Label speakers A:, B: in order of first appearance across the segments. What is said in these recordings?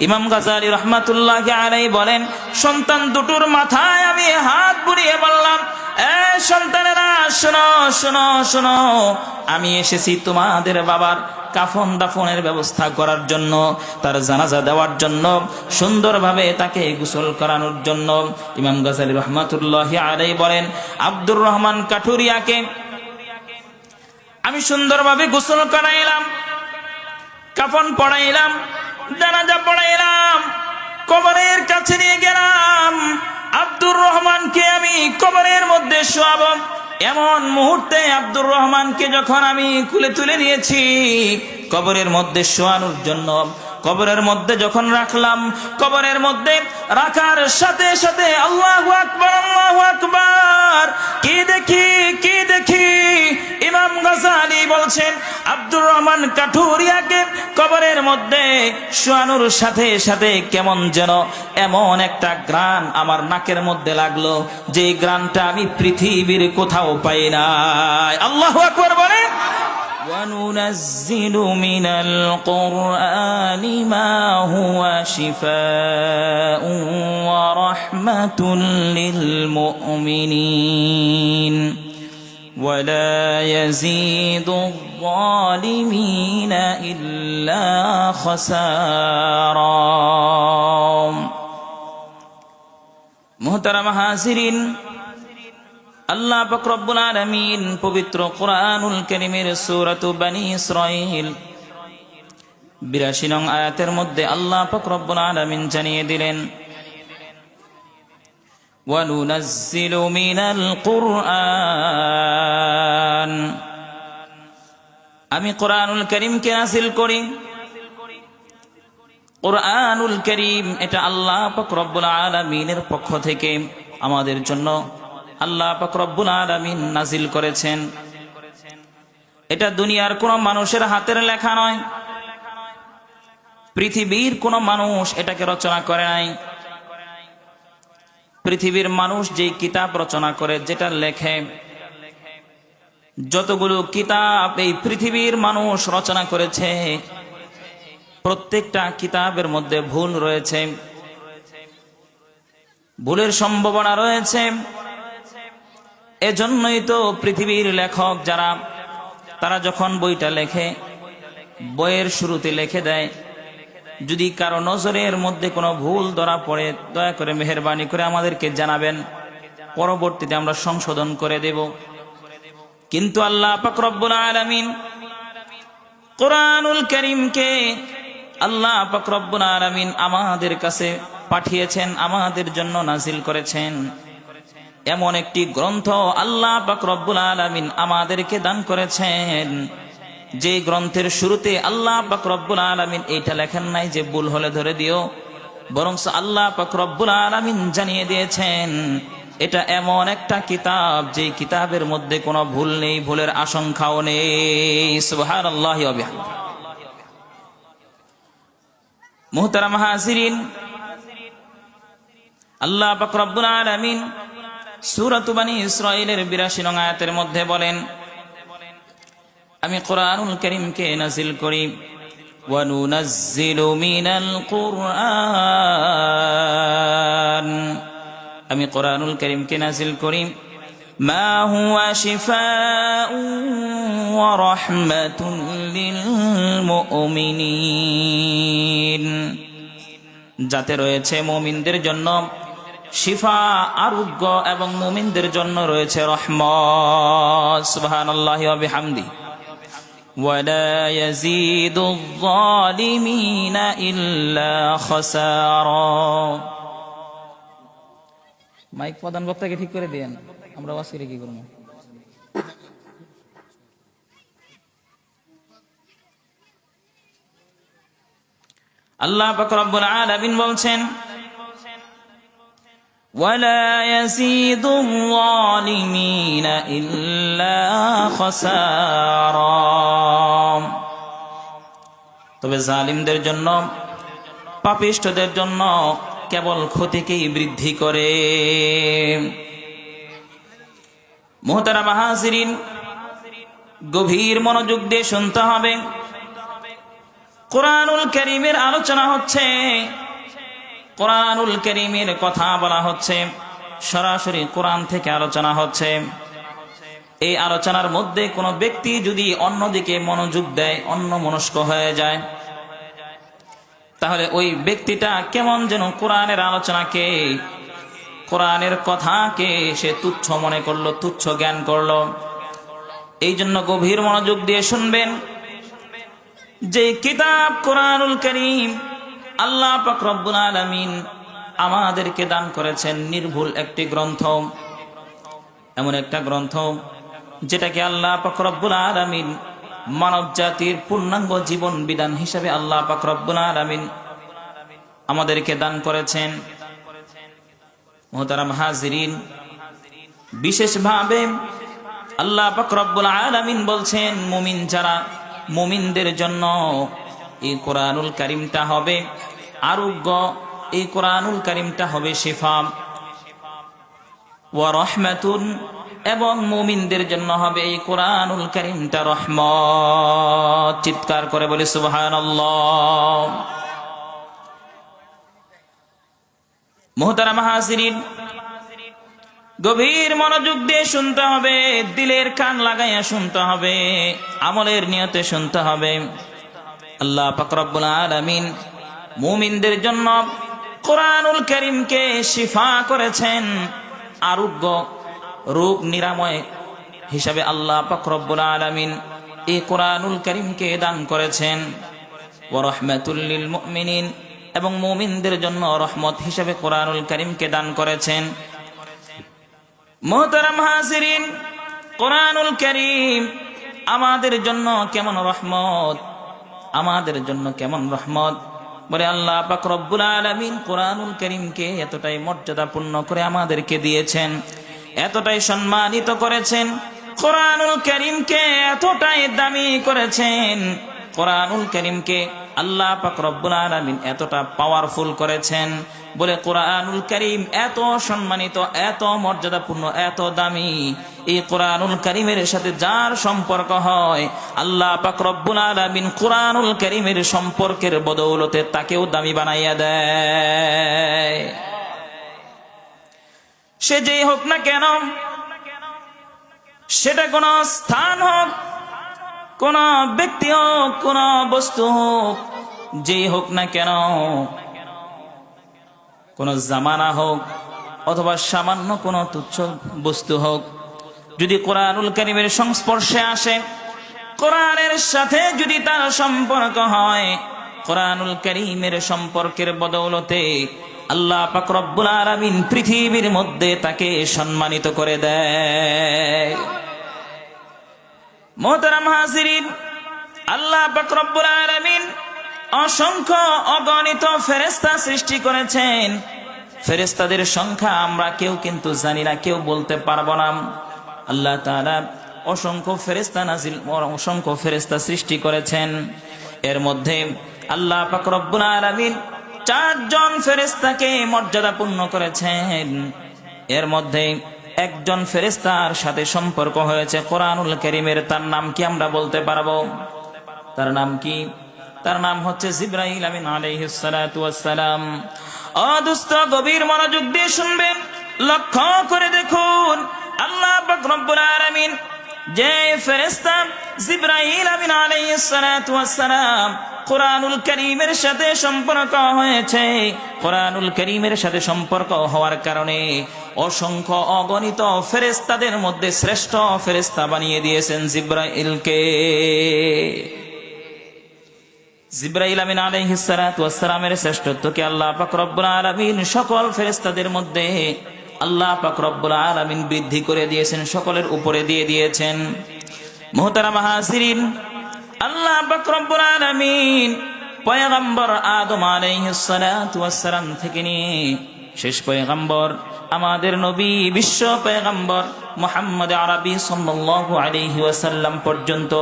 A: ইমাম গাজালি রহমাতুল্লাহি আলাইহি বলেন, সন্তান দুটোর মাথায় আমি হাত বুলিয়ে বললাম, এ সন্তানেরা শোনো শোনো শোনো, আমি এসেছি তোমাদের বাবার কাফন দাফনের ব্যবস্থা করার জন্য, তার জানাজা দেওয়ার জন্য, সুন্দরভাবে তাকে গোসল করানোর জন্য। ইমাম গাজালি রহমাতুল্লাহি আলাইহি বলেন, আব্দুর রহমান কাঠুরিয়াকে আমি সুন্দরভাবে গোসল করাইলাম, কাফন পড়াইলাম, জানাজা পড়াইলাম, কবরের কাছে নিয়ে গেলাম। আব্দুর রহমানকে আমি কবরের মধ্যে শোয়াবো, এমন মুহূর্তে আব্দুর রহমানকে যখন আমি কুলে তুলে নিয়েছি কবরের মধ্যে শোয়ানোর জন্য, কবরের মধ্যে যখন রাখলাম, কবরের মধ্যে রাখার সাথে সাথে আল্লাহু আকবার আল্লাহু আকবার, কি দেখি ইমাম গাজালি বলছেন, আব্দুর রহমান কাঠুরিয়াকে কবরের মধ্যে শোয়ানোর সাথে সাথে কেমন যেন এমন একটা গ্রান আমার নাকের মধ্যে লাগলো, যে গ্রানটা আমি পৃথিবীর কোথাও পাই নাই। আল্লাহু আকবার বলে, وَنُنَزِّلُ مِنَ الْقُرْآنِ مَا هُوَ شِفَاءٌ وَرَحْمَةٌ لِلْمُؤْمِنِينَ وَلَا يَزِيدُ الظَّالِمِينَ إِلَّا خَسَارًا। মুহতারাম হাজিরিন, আল্লাহ পাক রব্বুল আলামিন পবিত্র কোরআনুল কারীমের সূরাতু বনী ইসরাঈল ৮২ নং আয়াতের মধ্যে আল্লাহ পাক রব্বুল আলামিন জানিয়ে দিলেন, ওয়া নুনাজ্জিলু মিনাল কুরআন, আমি কোরআনুল কারীমকে নাযিল করি। কোরআনুল কারীম এটা আল্লাহ পাক রব্বুল আলামিনের পক্ষ থেকে আমাদের জন্য আল্লাহ পাক রব্বুল আলামিন নাজিল করেছেন। এটা দুনিয়ার কোন মানুষের হাতের লেখা নয়, পৃথিবীর কোন মানুষ এটাকে রচনা করে নাই। পৃথিবীর মানুষ যেই কিতাব রচনা করে, যেটা লেখে, যতগুলো কিতাব এই পৃথিবীর মানুষ রচনা করেছে, প্রত্যেকটা কিতাবের মধ্যে ভুল রয়েছে, ভুলের সম্ভাবনা রয়েছে। এজন্যই তো পৃথিবীর লেখক যারা, তারা যখন বইটা লেখে, বইয়ের শুরুতে লিখে দেয়, যদি কারো নজরের মধ্যে কোনো ভুল ধরা পড়ে দয়া করে মেহেরবানি করে আমাদেরকে জানাবেন, পরবর্তীতে আমরা সংশোধন করে দেব। কিন্তু আল্লাহ পাক রব্বুল আলামিন কোরআনুল কারীমকে আল্লাহ পাক রব্বুল আলামিন আমাদের কাছে পাঠিয়েছেন, আমাদের জন্য নাজিল করেছেন। এমন একটি গ্রন্থ আল্লাহ পাক রব্বুল আলামিন আমাদেরকে দান করেছেন, যে গ্রন্থের শুরুতে আল্লাহ পাক রব্বুল আলামিন এইটা লেখেন নাই যে ভুল হলে ধরে দিও, বরং আল্লাহ পাক রব্বুল আলামিন জানিয়ে দিয়েছেন এটা এমন একটা কিতাব যে কিতাবের মধ্যে কোনো ভুল নেই, ভুলের আশঙ্কাও নেই। সুবহানাল্লাহি ওয়া বিহামদিহি। মুহতারাম হাজিরিন, আল্লাহ পাক রব্বুল আলামিন সূরাতু বনী ইসরাঈলের ৮২ নং আয়াতের মধ্যে বলেন, আমি কোরআনুল কারীমকে নাযিল করি, ওয়া নুনাজ্জিলু মিনাল কুরআন, আমি কোরআনুল কারীমকে নাযিল করি, মা হুয়া শিফাউন ওয়া রাহমাতুন লিল মুমিনিন, যাতে রয়েছে মুমিনদের জন্য শিফা, আরোগ্য, এবং মুমিনদের জন্য রয়েছে রহমত। সুবহানাল্লাহি ওয়া বিহামদিহি। ওয়ালা ইয়াজিদুয যালিমিনা ইল্লা খাসারা। মাইক প্রধান বক্তাকে ঠিক করে দেন, আমরা ওয়াজ করে কি করব। আল্লাহ পাক রব্বুল আলামিন বলছেন, وَلَا يَزِيدُ الظَّالِمِينَ إِلَّا خَسَارًا, তবে জালিমদের জন্য, পাপিষ্ঠদের জন্য কেবল ক্ষতিকেই বৃদ্ধি করে। মুহতারাম হাজিরিন, গভীর মনোযোগ দিয়ে শুনতে হবে। কোরআনুল কারীমের আলোচনা হচ্ছে, কোরআনুল কারীমের কথা বলা হচ্ছে, সরাসরি কোরআন থেকে আলোচনা হচ্ছে। এই আলোচনার মধ্যে কোনো ব্যক্তি যদি অন্যদিকে মনোযোগ দেয়, অন্যমনস্ক হয়ে যায়, তাহলে ওই ব্যক্তিটা কেমন যেন কোরআনের আলোচনাকে, কোরআনের কথাকে সে তুচ্ছ মনে করলো, তুচ্ছ জ্ঞান করলো। এই জন্য গভীর মনোযোগ দিয়ে শুনবেন। যে কিতাব কোরআনুল কারীম, আল্লাহ পাক রব্বুল আলামিন আমাদেরকে দান করেছেন নির্ভুল একটি গ্রন্থ, এমন একটা গ্রন্থ যেটাকে আল্লাহ পাক রব্বুল আলামিন মানব জাতির পূর্ণাঙ্গ জীবন বিধান হিসেবে আল্লাহ পাক রব্বুল আলামিন আমাদেরকে দান করেছেন। মুহতারাম হাজিরিন, বিশেষভাবে আল্লাহ পাক রব্বুল আলামিন বলছেন মুমিন যারা, মুমিনদের জন্য এই কোরআনুল কারীমটা হবে আরোগ্য, এই কোরআনুল কারীমটা হবে শিফা ওয়া রাহমাতুন, এবং মুমিনদের জন্য হবে এই কোরআনুল কারীমটা রহমত। চিৎকার করে বলি সুবহানাল্লাহ। মুহতারাম হাজিরিন, গভীর মনোযোগ দিয়ে শুনতে হবে, দিলের কান লাগাইয়া শুনতে হবে, আমলের নিয়তে শুনতে হবে। আল্লাহ পাক রব্বুল আলামিন মুমিনদের জন্য কোরআনুল কারীমকে শিফা করেছেন, আরোগ্য, রোগ নিরাময় হিসাবে আল্লাহ পাক রব্বুল আলামিন এই কোরআনুল কারীমকে দান করেছেন। ওয়া রাহমাতুল লিল মুমিনিন, এবং মুমিনদের জন্য রহমত হিসাবে কোরআনুল কারীমকে দান করেছেন। মুহতারাম হাজিরিন, কোরআনুল কারীম আমাদের জন্য কেমন রহমত, আমাদের জন্য কেমন রহমত, বলে আল্লাহ পাক রব্বুল আলামিন কোরআনুল কারীমকে এতটাই মর্যাদাপূর্ণ করে আমাদেরকে দিয়েছেন, এতটাই সম্মানিত করেছেন, কোরআনুল কারীমকে এতটাই দামি করেছেন, কোরআনুল কারীমকে আল্লাহ পাক রব্বুল আলামিন এতটা পাওয়ারফুল করেছেন, বলে কোরআনুল কারীম এত সম্মানিত, এত মর্যাদাপূর্ণ, এত দামি। এই কোরআনুল কারীমের সাথে যার সম্পর্ক হয়, আল্লাহ পাক রব্বুল আলামিন কোরআনুল কারীমের সম্পর্কের বদৌলতে তাকেও দামি বানাইয়া দেয়। সে যেই হোক না কেন, সেটা কোন স্থান হোক, কোন ব্যক্তি হোক, কোন বস্তু হোক, যেই হোক না কেন, কোন জামানা হোক অথবা সামান্য কোন তুচ্ছ বস্তু হোক, যদি কোরআনুল কারীমের সংস্পর্শে আসে, কোরআনের সাথে যদি তার সম্পর্ক হয়, কোরআনুল কারীমের সম্পর্কের বদৌলতে আল্লাহ পাক রব্বুল আলামিন পৃথিবীর মধ্যে তাকে সম্মানিত করে দেয়। মুহতারাম হাজিরিন, আল্লাহ পাক রব্বুল আলামিন অসংখ্য অগণিত ফেরেশতা সৃষ্টি করেছেন। ফেরেশতাদের সংখ্যা আমরা কেউ কিন্তু জানি না, কেউ বলতে পারবো না। আল্লাহ তাআলা অসংখ্য ফেরেশতা নাজিল, অসংখ্য ফেরেশতা সৃষ্টি করেছেন। এর মধ্যে আল্লাহ পাক রব্বুল আলামিন 4 জন ফেরেশতাকে মর্যাদাপূর্ণ করেছেন। এর মধ্যে একজন ফেরেশতার সাথে সম্পর্ক হয়েছে কোরআনুল কারীমের, তার নাম কি আমরা বলতে পারবো? তার নাম কি? তার নাম হচ্ছে জিবরাইল আমিন আলাইহিস সালাতু ওয়াস সালাম। ও দোস্ত, গভীর মনোযোগ দিয়ে শুনবেন, লক্ষ্য করে দেখুন, আল্লাহ পাক রব্বুল আলামিন যে ফেরেশতা জিবরাইল আমিন আলাইহিস সালাতু ওয়াস সালাম কোরআনুল কারীমের সাথে সম্পর্ক হয়েছে, কোরআনুল কারীমের সাথে সম্পর্ক হওয়ার কারণে অসংখ্য অগণিত ফেরেশতাদের মধ্যে শ্রেষ্ঠ ফেরেশতা বানিয়ে দিয়েছেন জিবরাইলকে। জিবরাইল আমিন আলাইহিস সালাতু ওয়াস সালামের শ্রেষ্ঠত্বকে আল্লাহ পাক রব্বুল আলামিন সকল ফেরেশতাদের মধ্যে আল্লাহ পাক রব্বুল আলামিন বৃদ্ধি করে দিয়েছেন, সকলের উপরে দিয়ে দিয়েছেন। মুহতারাম হাজিরিন, আল্লাহ পাক রব্বুল আলামিন পয়গম্বর আদম আলাইহিস সালাতু ওয়াস সালাম থেকে নিয়ে শেষ পয়গম্বর আমাদের নবী বিশ্ব পয়গম্বর মুহাম্মদ আরবি সাল্লাল্লাহু আলাইহি ওয়াসাল্লাম পর্যন্ত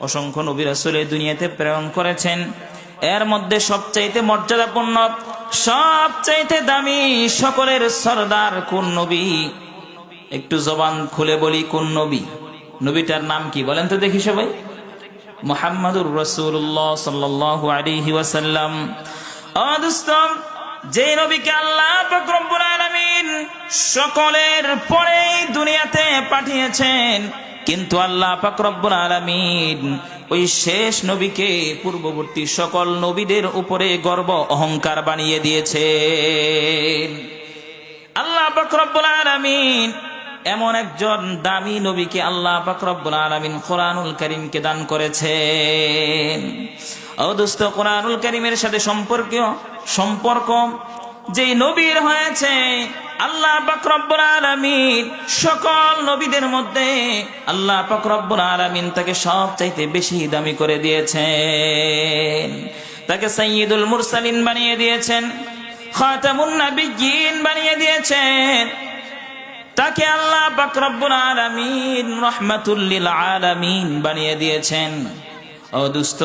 A: অসংখ্য নবী রাসূল এই দুনিয়াতে প্রেরণ করেছেন। এর মধ্যে সবচাইতে মর্যাদাপূর্ণ, সবচাইতে দামি, সকলের সরদার কোন নবী? একটু জবান খুলে বলি, কোন নবী? নবীটার নাম কি বলেন তো দেখি সবাই? মুহাম্মাদুর রাসূলুল্লাহ সাল্লাল্লাহু আলাইহি ওয়াসাল্লাম। ও দোস্ত, যে নবীকে আল্লাহ পাক রব্বুল আলামিন সকলের পরেই দুনিয়াতে পাঠিয়েছেন, কিন্তু আল্লাহ পাক রব্বুল আলামিন ওই শেষ নবীকে পূর্ববর্তী সকল নবীদের উপরে গর্ব অহংকার বানিয়ে দিয়েছেন। আল্লাহ পাক রব্বুল আলামিন এমন একজন দামি নবীকে আল্লাহ পাক রব্বুল আলামিন কোরআনুল কারীমকে দান করেছেন। ও দোস্ত, কোরআনুল কারীমের সাথে সম্পর্ক যে নবীর হয়েছে, আল্লাহ পাক রব্বুল আলামিন সকল নবীদের মধ্যে আল্লাহ পাক রব্বুল আলামিন তাকে সবচাইতে বেশি দামি করে দিয়েছেন। তাকে সাইয়্যিদুল মুরসালিন বানিয়ে দিয়েছেন, খাতামুন নাবিয়্যিন বানিয়ে দিয়েছেন। তাকে আল্লাহ পাক রব্বুল আলামিন রাহমাতুল লিল আলামিন বানিয়ে দিয়েছেন। ও দোস্ত,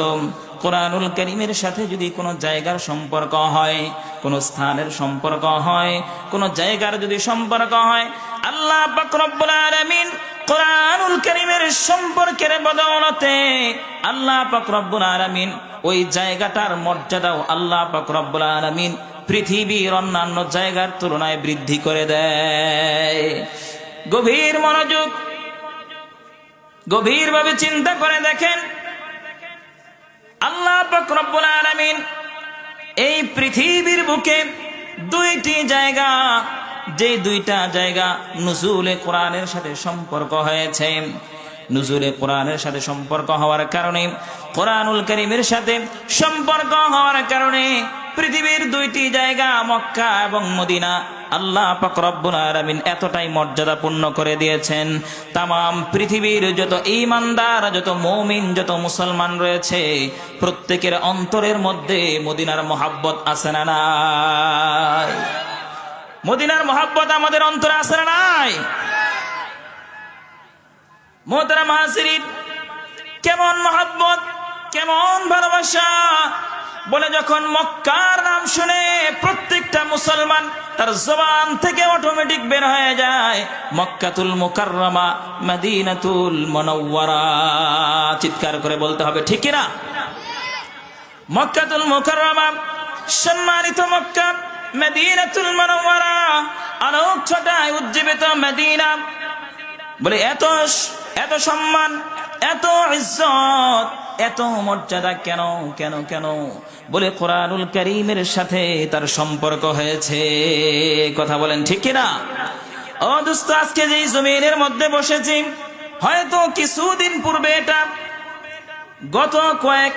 A: কোরআনুল কারীমের সাথে যদি কোনো জায়গার সম্পর্ক হয়, কোনো স্থানের সম্পর্ক হয়, কোনো জায়গার যদি সম্পর্ক হয়, আল্লাহ পাক রব্বুল আলামিন কোরআনুল কারীমের সম্পর্কের বদৌলতে আল্লাহ পাক রব্বুল আলামিন ওই জায়গাটার মর্যাদাও আল্লাহ পাক রব্বুল আলামিন পৃথিবীর অন্যান্য জায়গার তুলনায় বৃদ্ধি করে দেয়। গভীর মনোযোগ, গভীরভাবে চিন্তা করে দেখেন, আল্লাহ পাক রব্বুল আলামিন এই পৃথিবীর বুকে দুইটি জায়গা, যে দুইটা জায়গা নুজুলে কোরআনের সাথে সম্পর্ক হয়েছে, নুজুলে কোরআনের সাথে সম্পর্ক হওয়ার কারণে, কোরআনুল কারীমের সাথে সম্পর্ক হওয়ার কারণে পৃথিবীর দুইটি জায়গা মক্কা এবং মদিনা আল্লাহ পাক রব্বুল আলামিন এতটাই মর্যাদাপূর্ণ করে দিয়েছেন, তামাম পৃথিবীর যত ঈমানদার, যত মুমিন, যত মুসলমান রয়েছে প্রত্যেকের অন্তরের মধ্যে মদিনার মহাব্বত আছে না নাই? মদিনার মহাব্বত আমাদের অন্তরে আছে না নাই? মুহতারাম হাজিরিন, কেমন মহাব্বত, কেমন ভালোবাসা! বলে যখন মক্কার নাম শুনে প্রত্যেকটা মুসলমান তার জবান থেকে অটোমেটিক বের হয়ে যায় মক্কাতুল মুকাররমা, মদিনাতুল মুনাওয়ারা। চিৎকার করে বলতে হবে, ঠিক না? মক্কাতুল মুকাররমা, সম্মানিত মক্কা, মদিনাতুল মুনাওয়ারা, আলোক ছটায় উজ্জীবিত মদিনা। বলে এত এত সম্মান, এত ইজ্জত, এত মর্যাদা কেন কেন কেন? বলে কোরআনুল কারীমের সাথে তার সম্পর্ক হয়েছে। কথা বলেন, ঠিক না? ও দোস্ত, আজকে যে জমিনের মধ্যে বসেছি, হয়তো কিছুদিন পূর্বে, এটা গত কয়েক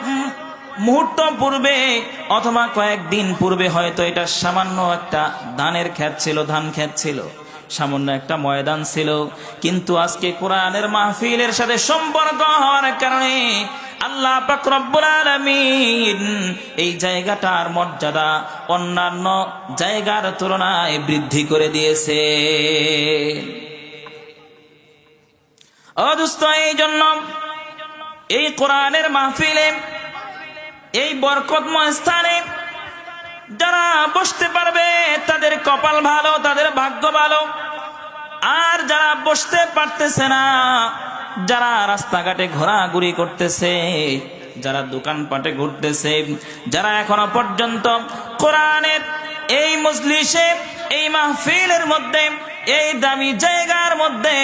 A: মুহূর্ত পূর্বে অথবা কয়েকদিন পূর্বে হয়তো এটা সামান্য একটা ধানের ক্ষেত ছিল, ধান ক্ষেত ছিল, সামান্য একটা ময়দান ছিল। কিন্তু আজকে কোরআনের মাহফিলের সাথে সম্পর্ক হওয়ার কারণে আল্লাহ পাক রব্বুল আলামিন এই জায়গাটার মর্যাদা অন্যান্য জায়গার তুলনায় বৃদ্ধি করে দিয়েছে। ও দোস্ত, এই জন্য এই কোরআনের মাহফিলে, এই বরকতময় স্থানে যারা বসতে পারবে তাদের কপাল ভালো, তাদের ভাগ্য ভালো। আর যারা বসতে পারতেছে না, যারা রাস্তাঘাটে ঘোরাঘুরি করতেছে, যারা দোকানপাটে ঘুরতেছে, যারা এখনো পর্যন্ত কোরআনের এই মজলিসে, এই মাহফিলের মধ্যে, এই দামি জায়গার মধ্যে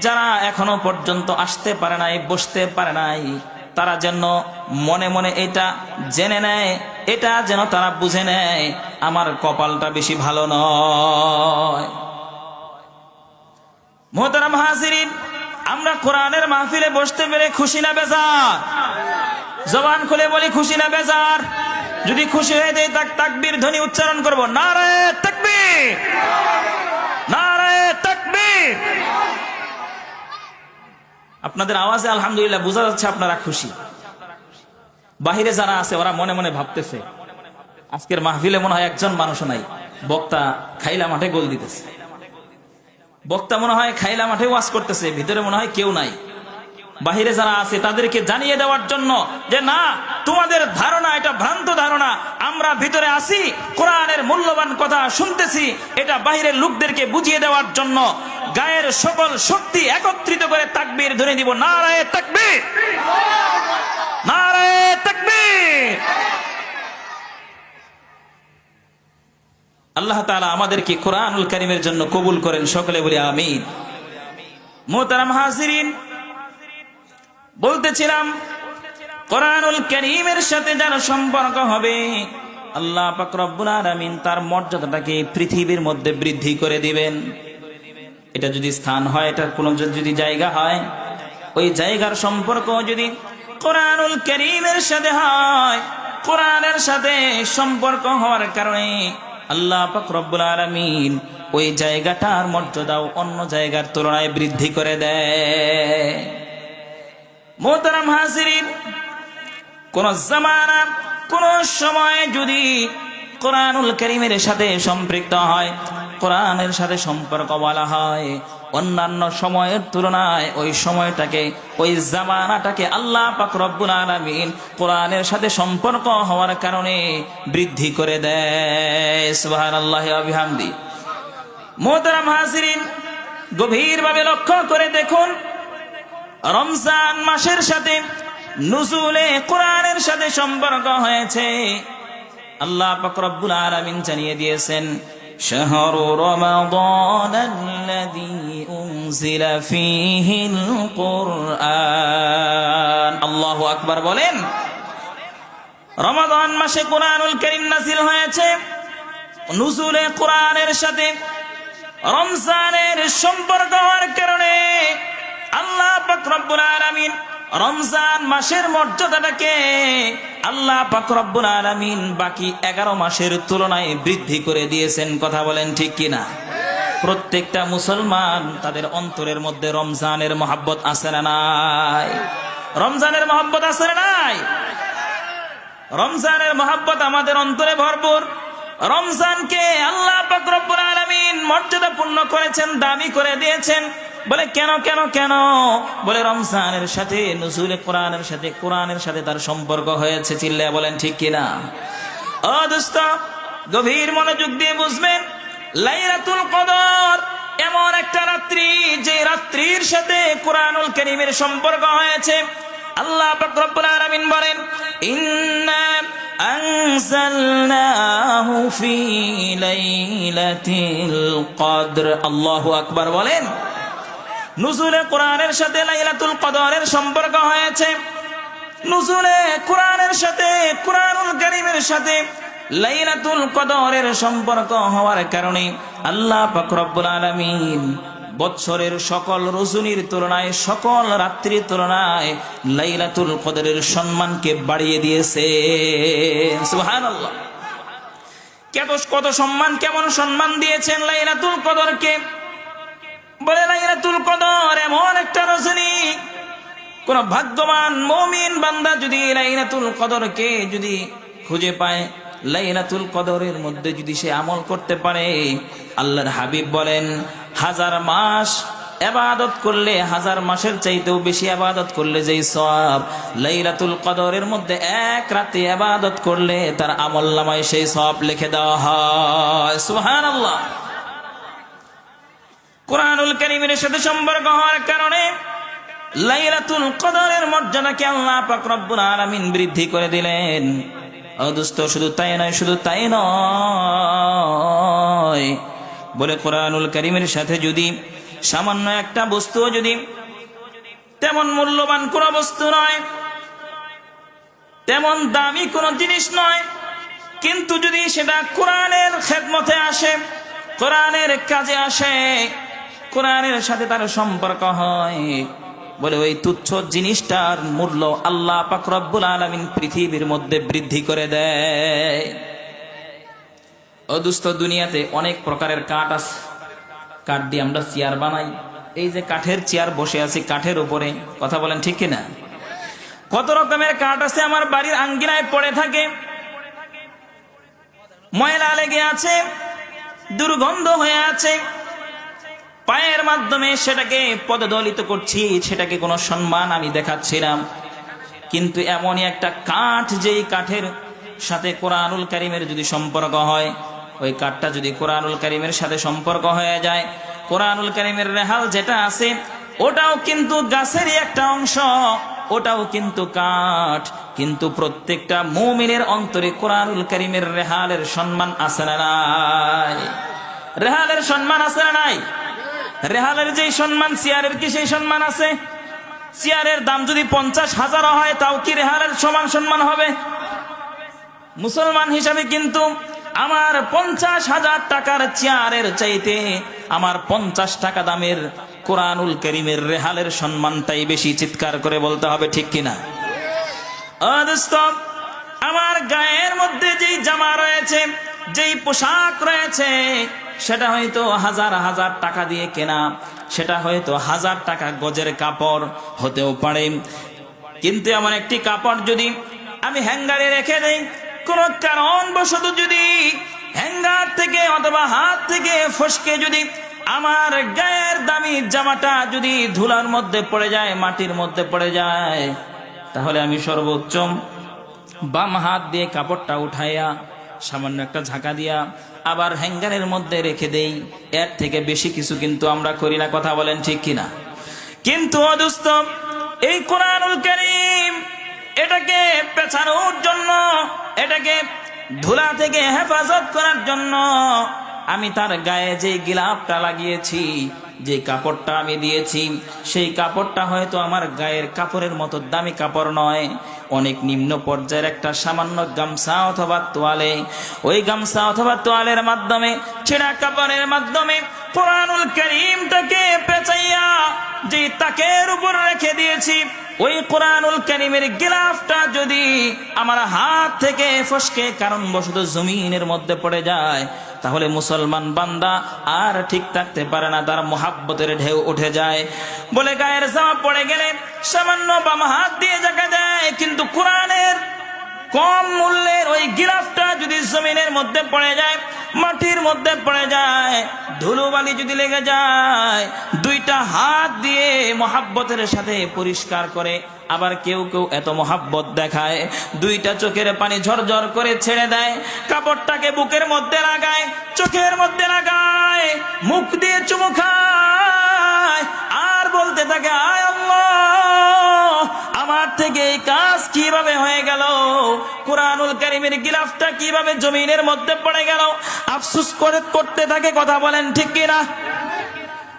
A: যারা এখনো পর্যন্ত আসতে পারে নাই, বসতে পারে নাই, তারা যেন মনে মনে এটা জেনে নেয়, এটা যেন তারা বুঝে নেয়, আমার কপালটা বেশি ভালো নয়। মুহতারাম হাজিরিন, আমরা কোরআনের মাহফিলে বসতে পেরে খুশি না বেজার? জবান খুলে বলি, খুশি না বেজার? যদি খুশি হয়ে দেয় তাকবীর ধ্বনি উচ্চারণ করব, নারে তাকবীর, নারে তাকবীর। আপনাদের আওয়াজে আলহামদুলিল্লাহ বোঝা যাচ্ছে আপনারা খুশি। বাহিরে যারা আছে ওরা মনে মনে ভাবতেছে, আজকের মাহফিলে মনে হয় একজন মানুষ নাই, বক্তা খাইলা মাঠে গোল দিতেছে, বক্তা মনে হয় খাইলা মাঠে ওয়াজ করতেছে, ভিতরে মনে হয় কেউ নাই। বাহিরে যারা আছে তাদেরকে জানিয়ে দেওয়ার জন্য যে না, তোমাদের ধারণা এটা ভ্রান্ত ধারণা, আমরা ভিতরে আছি, কোরআনের মূল্যবান কথা শুনতেছি, এটা বাহিরের লোকদেরকে বুঝিয়ে দেওয়ার জন্য গায়ের সকল শক্তি একত্রিত করে তাকবীর ধ্বনি দিব, নারায়ে তাকবীর, নারায়ে তাকবীর। আল্লাহ তাআলা আমাদেরকে কোরআনুল কারীমের জন্য কবুল করেন, সকলে বলি আমিন। মুহতারাম হাজিরিন, বলতেছিলাম কোরআনুল কারীমের সাথে যার সম্পর্ক হবে আল্লাহ পাক রব্বুল আলামিন তার মর্যাদাটাকে পৃথিবীর মধ্যে বৃদ্ধি করে দিবেন। এটা যদি স্থান হয়, এটার কোন যদি জায়গা হয়, ওই জায়গার সম্পর্ক যদি কোরআনুল কারীমের সাথে হয়, কোরআনের সাথে সম্পর্ক হওয়ার কারণে আল্লাহ পাক রব্বুল আলামিন ওই জায়গাটার মর্যাদাও অন্য জায়গার তুলনায় বৃদ্ধি করে দেয়। মুহতারাম হাজিরিন, কোন জামানা কোন সময় যদি কোরআনুল কারীমের সাথে সম্পৃক্ত হয়, কোরআনের সাথে সম্পর্ক বলা হয়, অন্যান্য সময়ের তুলনায় ওই সময়টাকে, ওই জামানাটাকে আল্লাহ পাক রব্বুল আলামিন কোরআনের সাথে সম্পর্ক হওয়ার কারণে বৃদ্ধি করে দেয়। সুবহানাল্লাহি ওয়া বিহামদি। মুহতারাম হাজিরিন, গভীরভাবে লক্ষ্য করে দেখুন, রমজান মাসের সাথে নুজুলে কোরআনের সাথে সম্পর্ক হয়েছে। আল্লাহ পাক রব্বুল আলামিন জানিয়ে দিয়েছেন, শাহরু রমাদানাল্লাযী উনজিলা ফীহিল কুরআন। আল্লাহু আকবার বলেন। রমাদান মাসে কোরআনুল কারীম নাযিল হয়েছে। নুজুলে কোরআনের সাথে রমজানের সম্পর্ক হওয়ার কারণে আল্লাহ পাক রব্বুল আলামিন রমজান মাসের মর্যাদাটাকে আল্লাহ পাক রব্বুল আলামিন বাকি 11 মাসের তুলনায় বৃদ্ধি করে দিয়েছেন। কথা বলেন ঠিক কিনা? প্রত্যেকটা মুসলমান তাদের অন্তরের মধ্যে রমজানের মহব্বত আছে না নাই? রমজানের মহব্বত আছে না নাই? রমজানের মহব্বত আমাদের অন্তরে ভরপুর। রমজানকে আল্লাহ পাক রব্বুল আলামিন মর্যাদাপূর্ণ করেছেন, দামি করে দিয়েছেন। বলে কেন কেন কেন? বলে রমজানের সাথে, নুজুলে কোরআনের সাথে, কোরআনের সাথে তার সম্পর্ক হয়েছে। চিল্লায়া বলেন ঠিক কিনা? ও দোস্ত, গভীর মনোযোগ দিয়ে বুঝবেন, লাইলাতুল কদর এমন একটা রাত্রি, যে রাত্রির সাথে কোরআনুল কারীমের সম্পর্ক হয়েছে। আল্লাহ পাক রব্বুল আলামিন বলেন, ইন্না আনজালনাহু ফি লাইলাতিল কদর। আল্লাহু আকবার বলেন। নুজুলে কোরআনের সাথে লাইলাতুল কদরের সম্পর্ক হয়েছে। নুজুলে কোরআনের সাথে, কোরআনুল কারীমের সাথে লাইলাতুল কদরের সম্পর্ক হওয়ার কারণে আল্লাহ পাক রব্বুল আলামিন বৎসরের সকল রজনীর তুলনায়, সকল রাত্রির তুলনায় লাইলাতুল কদরের সম্মানকে বাড়িয়ে দিয়েছে। সুবহানাল্লাহ। কত সম্মান, কেমন সম্মান দিয়েছেন লাইলাতুল কদরকে। বলে লাইলাতুল কদর এমন একটা রজনী, কোন ভাগ্যবান মুমিন বান্দা যদি লাইলাতুল কদরকে যদি খুঁজে পায়, লাইলাতুল কদরের মধ্যে যদি সে আমল করতে পারে, আল্লাহর হাবিব বলেন 1000 মাস ইবাদত করলে, 1000 মাসের চাইতেও বেশি ইবাদত করলে যেই সওয়াব, লাইলাতুল কদরের মধ্যে এক রাতে ইবাদত করলে তার আমলনামায় সেই সওয়াব লিখে দেওয়া হয়। সুবহানাল্লাহ। কোরআনুল কারীমের সাথে সম্পর্ক হওয়ার কারণে লাইলাতুল কদরের মর্যাদাকে আল্লাহ পাক রব্বুল আলামিন বৃদ্ধি করে দিলেন। ও দোস্ত, শুধু তাই নয়, শুধু তাই নয়, বলে কোরআনুল কারীমের সাথে যদি সামান্য একটা বস্তু, যদি তেমন মূল্যবান কোন বস্তু নয়, তেমন দামি কোন জিনিস নয়, কিন্তু যদি সেটা কোরআনের খেদমতে আসে, কোরআনের কাজে আসে, কোরআনের সাথে তার সম্পর্ক হয়, বলে ওই তুচ্ছ জিনিসটার মূল্য আল্লাহ পাক রব্বুল আলামিন পৃথিবীর মধ্যে বৃদ্ধি করে দেয়। ও দোস্ত, দুনিয়াতে অনেক প্রকারের কাঠ আছে। কাঠ দিয়ে আমরা চেয়ার বানাই। এই যে কাঠের চেয়ার বসে আছি কাঠের উপরে, কথা বলেন ঠিক কিনা? কত রকমের কাঠ আছে আমার বাড়ির আঙ্গিনায় পড়ে থাকে, ময়লা লেগে আছে, দুর্গন্ধ হয়ে আছে, পায়ের মাধ্যমে সেটাকে পদদলিত করছি, সেটাকে কোনো সম্মান আমি দেখাচ্ছিলাম। কিন্তু এমনই একটা কাঠ, যেই কাঠের সাথে কোরআনুল কারীমের যদি সম্পর্ক হয়, ওই কাঠটা যদি কোরআনুল কারীমের সাথে সম্পর্ক হয়ে যায়, কোরআনুল কারীমের রেহাল যেটা আছে ওটাও কিন্তু গাছেরই একটা অংশ, ওটাও কিন্তু কাঠ। কিন্তু প্রত্যেকটা মুমিনের অন্তরে কোরআনুল কারীমের রেহালের সম্মান আছে না নাই? রেহালের সম্মান আছে না নাই? রেহালের যেই সম্মান, চেয়ারের কি সেই সম্মান আছে? চেয়ারের দাম যদি 50,000 হয় তাও কি রেহালের সমান সম্মান হবে? মুসলমান হিসাবে কিন্তু আমার 50,000 টাকার চেয়ারের চাইতে আমার 50 টাকা দামের কোরআনুল কারীমের রেহালের সম্মানটাই বেশি। চিৎকার করে বলতে হবে ঠিক কিনা? আমার গায়ের মধ্যে যেই জামা রয়েছে, যেই পোশাক রয়েছে, সেটা হয়তো হাজার হাজার টাকা দিয়ে কেনা, সেটা হয়তো 1000 টাকা গজের কাপড় হতেও পারে। কিন্তু এমন একটি কাপড় যদি আমি হ্যাঙ্গারে রেখে দেই, কোন কারণবশত যদি হ্যাঙ্গার থেকে অথবা হাত থেকে ফসকে যদি আমার গায়ের দামি জামাটা যদি ধুলার মধ্যে পড়ে যায়, মাটির মধ্যে পড়ে যায়, তাহলে আমি সর্বোচ্চ বাম হাত দিয়ে কাপড়টা উঠাইয়া সামান্য একটা ঝাঁকা দিয়া আবার হ্যাঙ্গারের মধ্যে রেখে দেই। এর থেকে বেশি কিছু কিন্তু আমরা করি না। কথা বলেন ঠিক কিনা? কিন্তু দোস্ত, এই কোরআনুল কারীম এটাকে পেছানোর জন্য, এটাকে ধুলা থেকে হেফাজত করার জন্য আমি তার গায়ে যে গিলাফটা লাগিয়েছি, যে কাপড়টা আমি দিয়েছি, সেই কাপড়টা হয়তো আমার গায়ের কাপড়ের মতো দামি কাপড় নয়, অনেক নিম্ন পর্যায়ের একটা সামান্য গামছা অথবা তোয়ালে। ওই গামছা অথবা তোয়ালের মাধ্যমে, ছেঁড়া কাপড়ের মাধ্যমে কোরআনুল কারীমটাকে পেঁচাইয়া যে তাকের উপর রেখে দিয়েছি, ওই কোরআনুল কারীমের গিলাফটা যদি আমার হাত থেকে ফসকে কারণবশত জমিনের মধ্যে পড়ে যায়, তাহলে মুসলমান বান্দা আর ঠিক থাকতে পারে না, তার মোহাব্বতের ঢেউ উঠে যায়। বলে গায়ের জামা পড়ে গেলে সামান্য বাম হাত দিয়ে জায়গা দেয়, কিন্তু কোরআনের কম মূল্যের ওই গিলাফটা যদি জমিনের মধ্যে পড়ে যায়, মাটির মধ্যে পড়ে যায়, ধুলোবালি যদি লেগে যায়, দুইটা হাত দিয়ে মোহাব্বতের সাথে পরিষ্কার করে। আবার কেউ কেউ এত মোহাব্বত দেখায়, দুইটা চোখের পানি ঝরঝর করে ছেড়ে দেয়, কাপড়টাকে বুকের মধ্যে লাগায়, চোখের মধ্যে লাগায়, মুখ দিয়ে চুমু খায়, আর বলতে থাকে, আয় আল্লাহ, আমার থেকে এই কাজ কিভাবে হয়ে গেল? কোরআনুল কারীমের গিলাফটা কিভাবে জমিনের মধ্যে পড়ে গেল? আফসোস করে করতে থাকে। কথা বলেন ঠিক কিনা?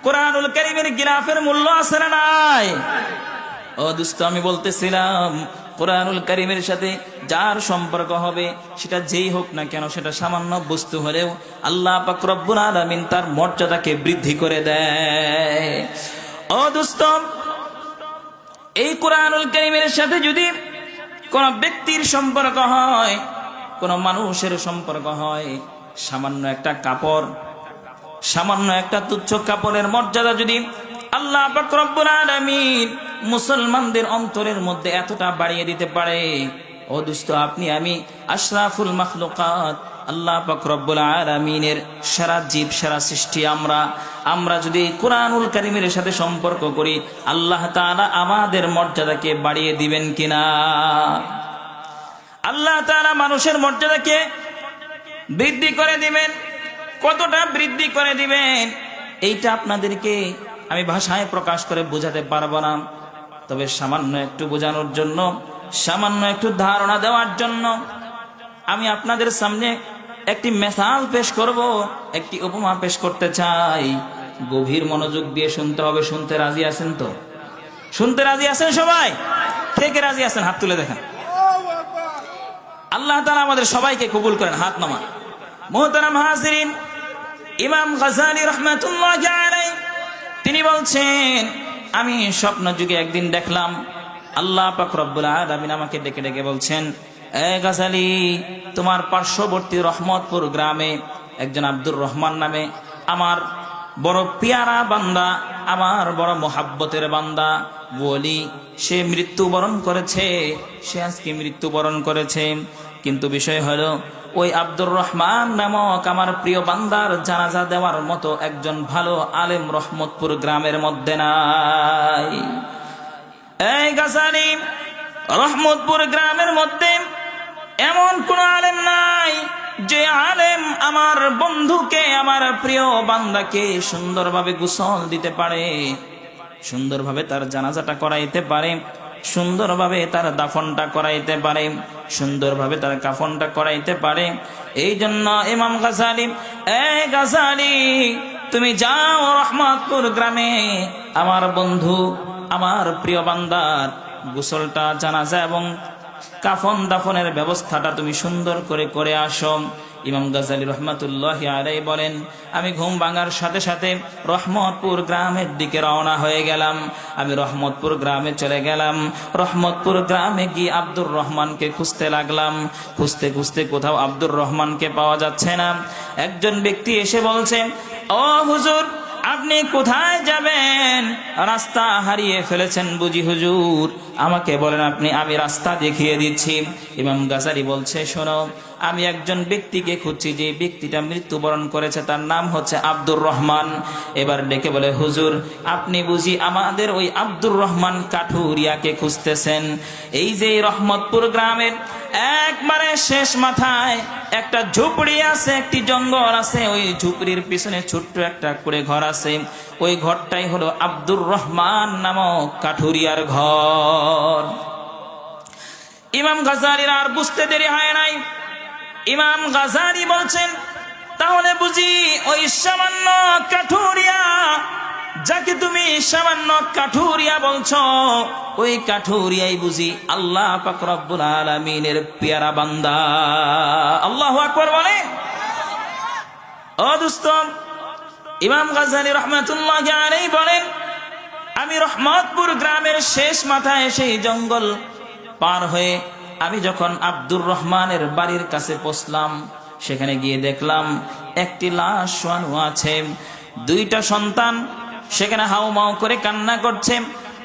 A: কোরআনুল কারীমের গিলাফের মূল্য আছে না নাই? ও দোস্ত, আমি বলতেছিলাম কোরআনুল কারীমের সাথে যার সম্পর্ক হবে, সেটা যেই হোক না কেন, সেটা সামান্য বস্তু হলেও আল্লাহ পাক রব্বুল আলামিন তার মর্যাদাকে বৃদ্ধি করে দেয়। ও দোস্ত, এই কোরআনুল কারীমের সাথে যদি কোন ব্যক্তির সম্পর্ক হয়, কোন মানুষের সম্পর্ক হয়, সামান্য একটা কাপড়, সামান্য একটা তুচ্ছ কাপড়ের মর্যাদা যদি আল্লাহ পাক রব্বুল আলামিন মুসলমানদের অন্তরের মধ্যে এতটা বাড়িয়ে দিতে পারে, ও দোস্ত, আপনি আমি আশরাফুল মাখলুকাত, আল্লাহ পাক রব্বুল আলামিনের সারা জীব, সারা সৃষ্টি, আমরা যদি কোরআনুল কারীমের সাথে সম্পর্ক করি, আল্লাহ তাআলা আমাদের মর্যাদাকে বাড়িয়ে দিবেন কিনা? আল্লাহ তাআলা মানুষের মর্যাদাকে বৃদ্ধি করে দিবেন। কতটা বৃদ্ধি করে দিবেন এইটা আপনাদেরকে আমি ভাষায় প্রকাশ করে বোঝাতে পারবো না। তবে সামান্য একটু বোঝানোর জন্য, সামান্য একটু ধারণা দেওয়ার জন্য আমি আপনাদের সামনে একটি মিসাল পেশ করব, একটি উপমা পেশ করতে চাই। গভীর মনোযোগ দিয়ে শুনতে হবে। শুনতে রাজি আছেন তো? শুনতে রাজি আছেন সবাই? কে কে রাজি আছেন? হাত তুলে দেখেন। আল্লাহ তাআলা আমাদের সবাইকে কবুল করেন। হাত নামান। মুহতারাম হাজিরিন, ইমাম গাজ্জালী রাহমাতুল্লাহি আলাইহি তিনি বলছেন, আমি স্বপ্ন যুগে একদিন দেখলাম আল্লাহ পাক রব্বুল আলামিন আমাকে ডেকে ডেকে বলছেন, এ গাজ্জালী, তোমার পার্শ্ববর্তী রহমতপুর গ্রামে একজন আব্দুর রহমান নামে আমার বড় পিয়ারা বান্দা, আমার বড় মোহাব্বতের বান্দা ওলি, সে মৃত্যুবরণ করেছে, সে আজকে মৃত্যুবরণ করেছে। কিন্তু বিষয় হলো, ওই আব্দুর রহমান নামক আমার প্রিয় বান্দার জানাজা দেওয়ার মতো একজন ভালো আলেম রহমতপুর গ্রামের মধ্যে নাই। এই গাজ্জালী, রহমতপুর গ্রামের মধ্যে এমন কোন আলেম নাই যে আলেম আমার বন্ধুকে, আমার প্রিয় বান্দাকে সুন্দরভাবে গোসল দিতে পারে, সুন্দরভাবে তার জানাজাটা করাইতে পারে, সুন্দরভাবে তার দাফনটা করাইতে পারে, সুন্দরভাবে তার কাফনটা করাইতে পারে, এই জন্য ইমাম গাজালি, গাজালি তুমি যাও রহমতপুর গ্রামে আমার বন্ধু, আমার প্রিয় বান্দার গোসলটা, জানাজা এবং কাফন দাফনের ব্যবস্থাটা তুমি সুন্দর করে করে আসো। ইমাম গাজালি রহমাতুল্লাহি আলাইহি বলেন, আমি ঘুম ভাঙার সাথে সাথে রহমতপুর গ্রামের দিকে রওনা হয়ে গেলাম। আমি রহমতপুর গ্রামে চলে গেলাম। রহমতপুর গ্রামে গিয়ে আব্দুর রহমানকে খুঁজতে লাগলাম। খুঁজতে খুঁজতে কোথাও আব্দুর রহমানকে পাওয়া যাচ্ছে না। একজন ব্যক্তি এসে বলছে, ও হুজুর, আপনি কোথায় যাবেন? রাস্তা হারিয়ে ফেলেছেন বুঝি হুজুর? আমাকে বলেন আমি রাস্তা দেখিয়ে দিচ্ছি। ইমাম গাজালি বলছে, শোনো, আমি একজন ব্যক্তিকে খুঁজছি, যে ব্যক্তিটা মৃত্যুবরণ করেছে, তার নাম হচ্ছে আব্দুর রহমান। এবার ডেকে বলে, হুজুর, আপনি বুঝি আমাদের ওই আব্দুর রহমান কাঠুরিয়াকে খুঁজতেছেন? এই যে রহমতপুর গ্রামের একবারে শেষ মাথায় একটা ঝুপড়ি আছে, একটি জঙ্গল আছে, ওই ঝুপড়ির পিছনে ছোট্ট একটা করে ঘর আছে, ওই ঘরটাই হলো আব্দুর রহমান নামক কাঠুরিয়ার ঘর। ইমাম গাজালির আর বুঝতে দেরি হয় নাই। ইমাম গাজালি বলছেন, তাহলে বুঝি ওই সামান্য কাঠুরিয়া, যাকে তুমি সামান্য কাঠুরিয়া বলছো, ওই কাঠুরিয়াই বুঝি আল্লাহ পাক রব্বুল আলামিনের পেয়ারা বান্দা? আল্লাহু আকবার বলে। ও দোস্ত, ইমাম গাজালি রাহমাতুল্লাহি আলাইহি বলেন, আমি রহমতপুর গ্রামের শেষ মাথায় সেই জঙ্গল পার হয়ে আমি যখন আব্দুর রহমানের বাড়ির কাছে পৌঁছলাম, সেখানে গিয়ে দেখলাম একটি লাশ শোয়ানো আছে। দুইটা সন্তান সেখানে হাউমাউ করে কান্না করছে,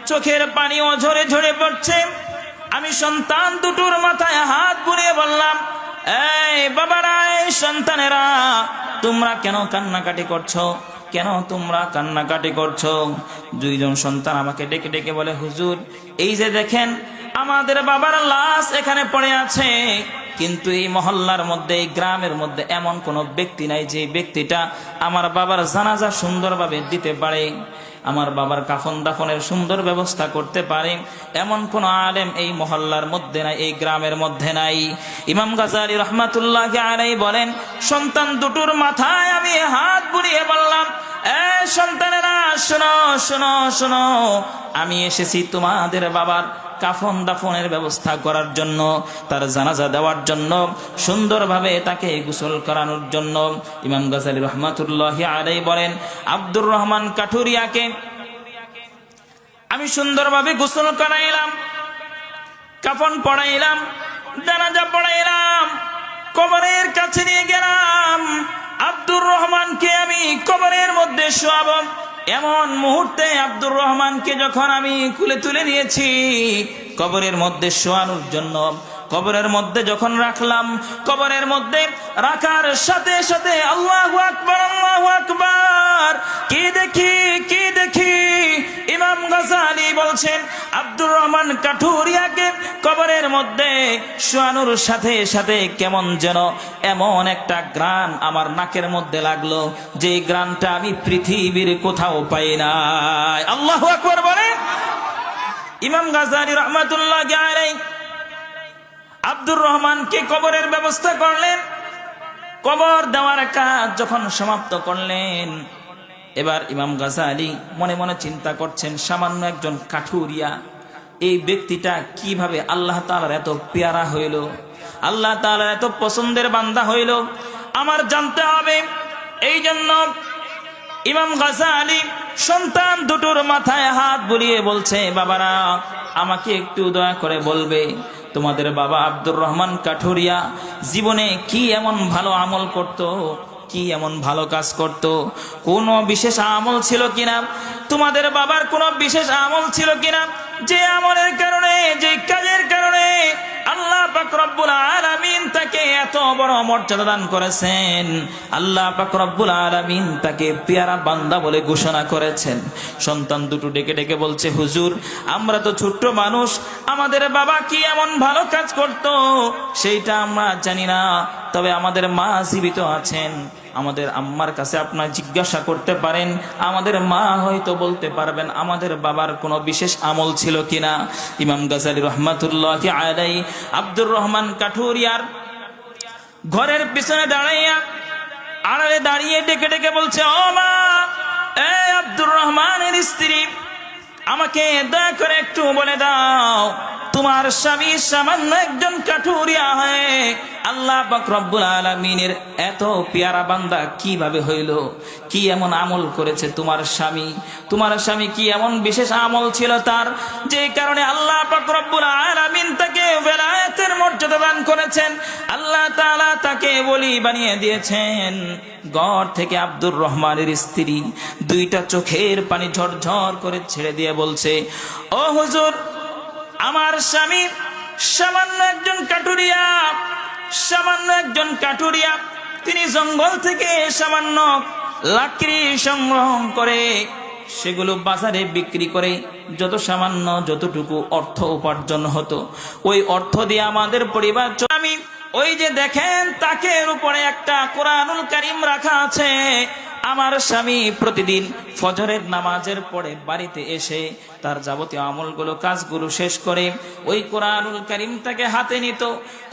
A: চোখের পানিও ঝরে ঝরে পড়ছে। আমি সন্তান দুটোর মাথায় হাত বুলিয়ে বললাম, এই বাবারা, এই সন্তানেরা, তোমরা কেন কান্নাকাটি করছো? কেন তোমরা কান্নাকাটি করছো? দুইজন সন্তান আমাকে ডেকে ডেকে বলে, হুজুর, এই যে দেখেন আমাদের বাবার লাশ এখানে পড়ে আছে, কিন্তু এই মহল্লার মধ্যে, এই গ্রামের মধ্যে এমন কোনো ব্যক্তি নাই যে ব্যক্তিটা আমার বাবার জানাজা সুন্দরভাবে দিতে পারে, আমার বাবার কাফন দাফনের সুন্দর ব্যবস্থা করতে পারে, এমন কোন আলেম এই মহল্লার মধ্যে নাই, এই গ্রামের মধ্যে নাই। ইমাম গাজালি রাহমাতুল্লাহি আলাইহি বলেন, সন্তান দুটোর মাথায় আমি হাত বুলিয়ে বললাম, এ সন্তানেরা, শোনো শোনো শোনো, আমি এসেছি তোমাদের বাবার কাফন দাফনের ব্যবস্থা করার জন্য, তার জানাজা দেওয়ার জন্য, সুন্দরভাবে তাকে গোসল করানোর জন্য। ইমাম গাজালি রাহমাতুল্লাহি আলাইহি বলেন, আব্দুর রহমান কাঠুরিয়াকে আমি সুন্দরভাবে গোসল করাইলাম, কাফন পড়াইলাম, জানাজা পড়াইলাম, কবরের কাছে নিয়ে গেলাম। আব্দুর রহমানকে আমি কবরের মধ্যে শোয়াবো, এমন মুহূর্তে আব্দুর রহমানকে যখন আমি কুলে তুলে নিয়েছি কবরের মধ্যে শোয়ানোর জন্য, কবরের মধ্যে যখন রাখলাম, কবরের মধ্যে রাখার সাথে সাথে আল্লাহু আকবার, আল্লাহু আকবার, কি দেখি কি দেখি, ইমাম গাজালি বলছেন, আব্দুর রহমান কাঠুরিয়াকে কবরের মধ্যে শোয়ানোর সাথে সাথে কেমন যেন এমন একটা গ্রান আমার নাকের মধ্যে লাগলো, যে গ্রানটা আমি পৃথিবীর কোথাও পাই নাই। আল্লাহু আকবার বলে। ইমাম গাজালি রাহমাতুল্লাহি আলাইহি আব্দুর রহমানকে কবরের ব্যবস্থা করলেন। কবর দেওয়ার কাজ যখন সমাপ্ত করলেন, এবার ইমাম গাজালি মনে মনে চিন্তা করছেন, সামান্য একজন কাঠুরিয়া, এই ব্যক্তিটা কিভাবে আল্লাহ তাআলার এত পেয়ারা হইল, আল্লাহ তাআলার এত পছন্দের বান্দা হইল, আমার জানতে হবে। এই জন্য ইমাম গাজালি সন্তান দুটোর মাথায় হাত বুলিয়ে বলছে, বাবারা, আমাকে একটু দয়া করে বলবে, তোমাদের বাবা আব্দুর রহমান কাঠুরিয়া জীবনে কি এমন ভালো আমল করত, কি এমন ভালো কাজ করত, কোন বিশেষ আমল ছিল কিনা, তোমাদের বাবার কোন বিশেষ আমল ছিল কিনা, যে আমলের কারণে, যে কাজের কারণে আল্লাহ পাক রব্বুল আলামিন তাকে এত বড় মর্যাদা দান করেছেন, আল্লাহ পাক রব্বুল আলামিন তাকে পেয়ারা বান্দা বলে ঘোষণা করেছেন। সন্তান দুটো ডেকে ডেকে বলছে, হুজুর, আমরা তো ছোট্ট মানুষ, আমাদের বাবা কি এমন ভালো কাজ করত সেইটা আমরা জানি না, তবে আমাদের মা জীবিত আছেন, আমাদের আম্মার কাছে আপনারা জিজ্ঞাসা করতে পারেন, আমাদের মা হয়তো বলতে পারবেন আমাদের বাবার কোনো বিশেষ আমল ছিল কিনা। ইমাম গাজ্জালী রহমাতুল্লাহি আলাইহি আব্দুর রহমান কাঠুরিয়ার ঘরের পিছনে আড়ালে দাঁড়িয়ে ডেকে ডেকে বলছে, ও মা, এ আব্দুর রহমানের স্ত্রী, আমাকে দয়া করে একটু বলে দাও, তোমার স্বামী সামান্য একজন কাঠুরিয়া হয়ে আল্লাহ পাক রব্বুল আলামিনের এত পেয়ারা বান্দা কিভাবে হইল? কি এমন আমল করেছে তোমার স্বামী কি এমন বিশেষ আমল ছিল তার, যে কারণে আল্লাহ পাক রব্বুল আলামিন তাকে ভেলায়েতের মর্যাদা দান করেছেন, আল্লাহ তাআলা তাকে ওলি বানিয়ে দিয়েছেন। ঘর থেকে আব্দুর রহমানের স্ত্রী দুইটা চোখের পানি ঝরঝর করে ছেড়ে দিয়ে বলছে, ও হুজুর, আমার স্বামী সামান্য একজন কাঠুরিয়া, তিনি জঙ্গল থেকে সামান্য লাকড়ি সংগ্রহ করে সেগুলো বাজারে বিক্রি করে যতটুকু অর্থ উপার্জন হতো, ওই অর্থ দিয়ে আমাদের পরিবার আমি ওই যে দেখেন তাকের উপরে একটা কোরআনুল কারীম রাখা আছে। আমার স্বামী প্রতিদিন ফজরের নামাজের পরে বাড়িতে এসে তার যাবতীয় আমলগুলো কাজগুলো শেষ করে ওই কোরআনুল কারীমটাকে হাতে নিত,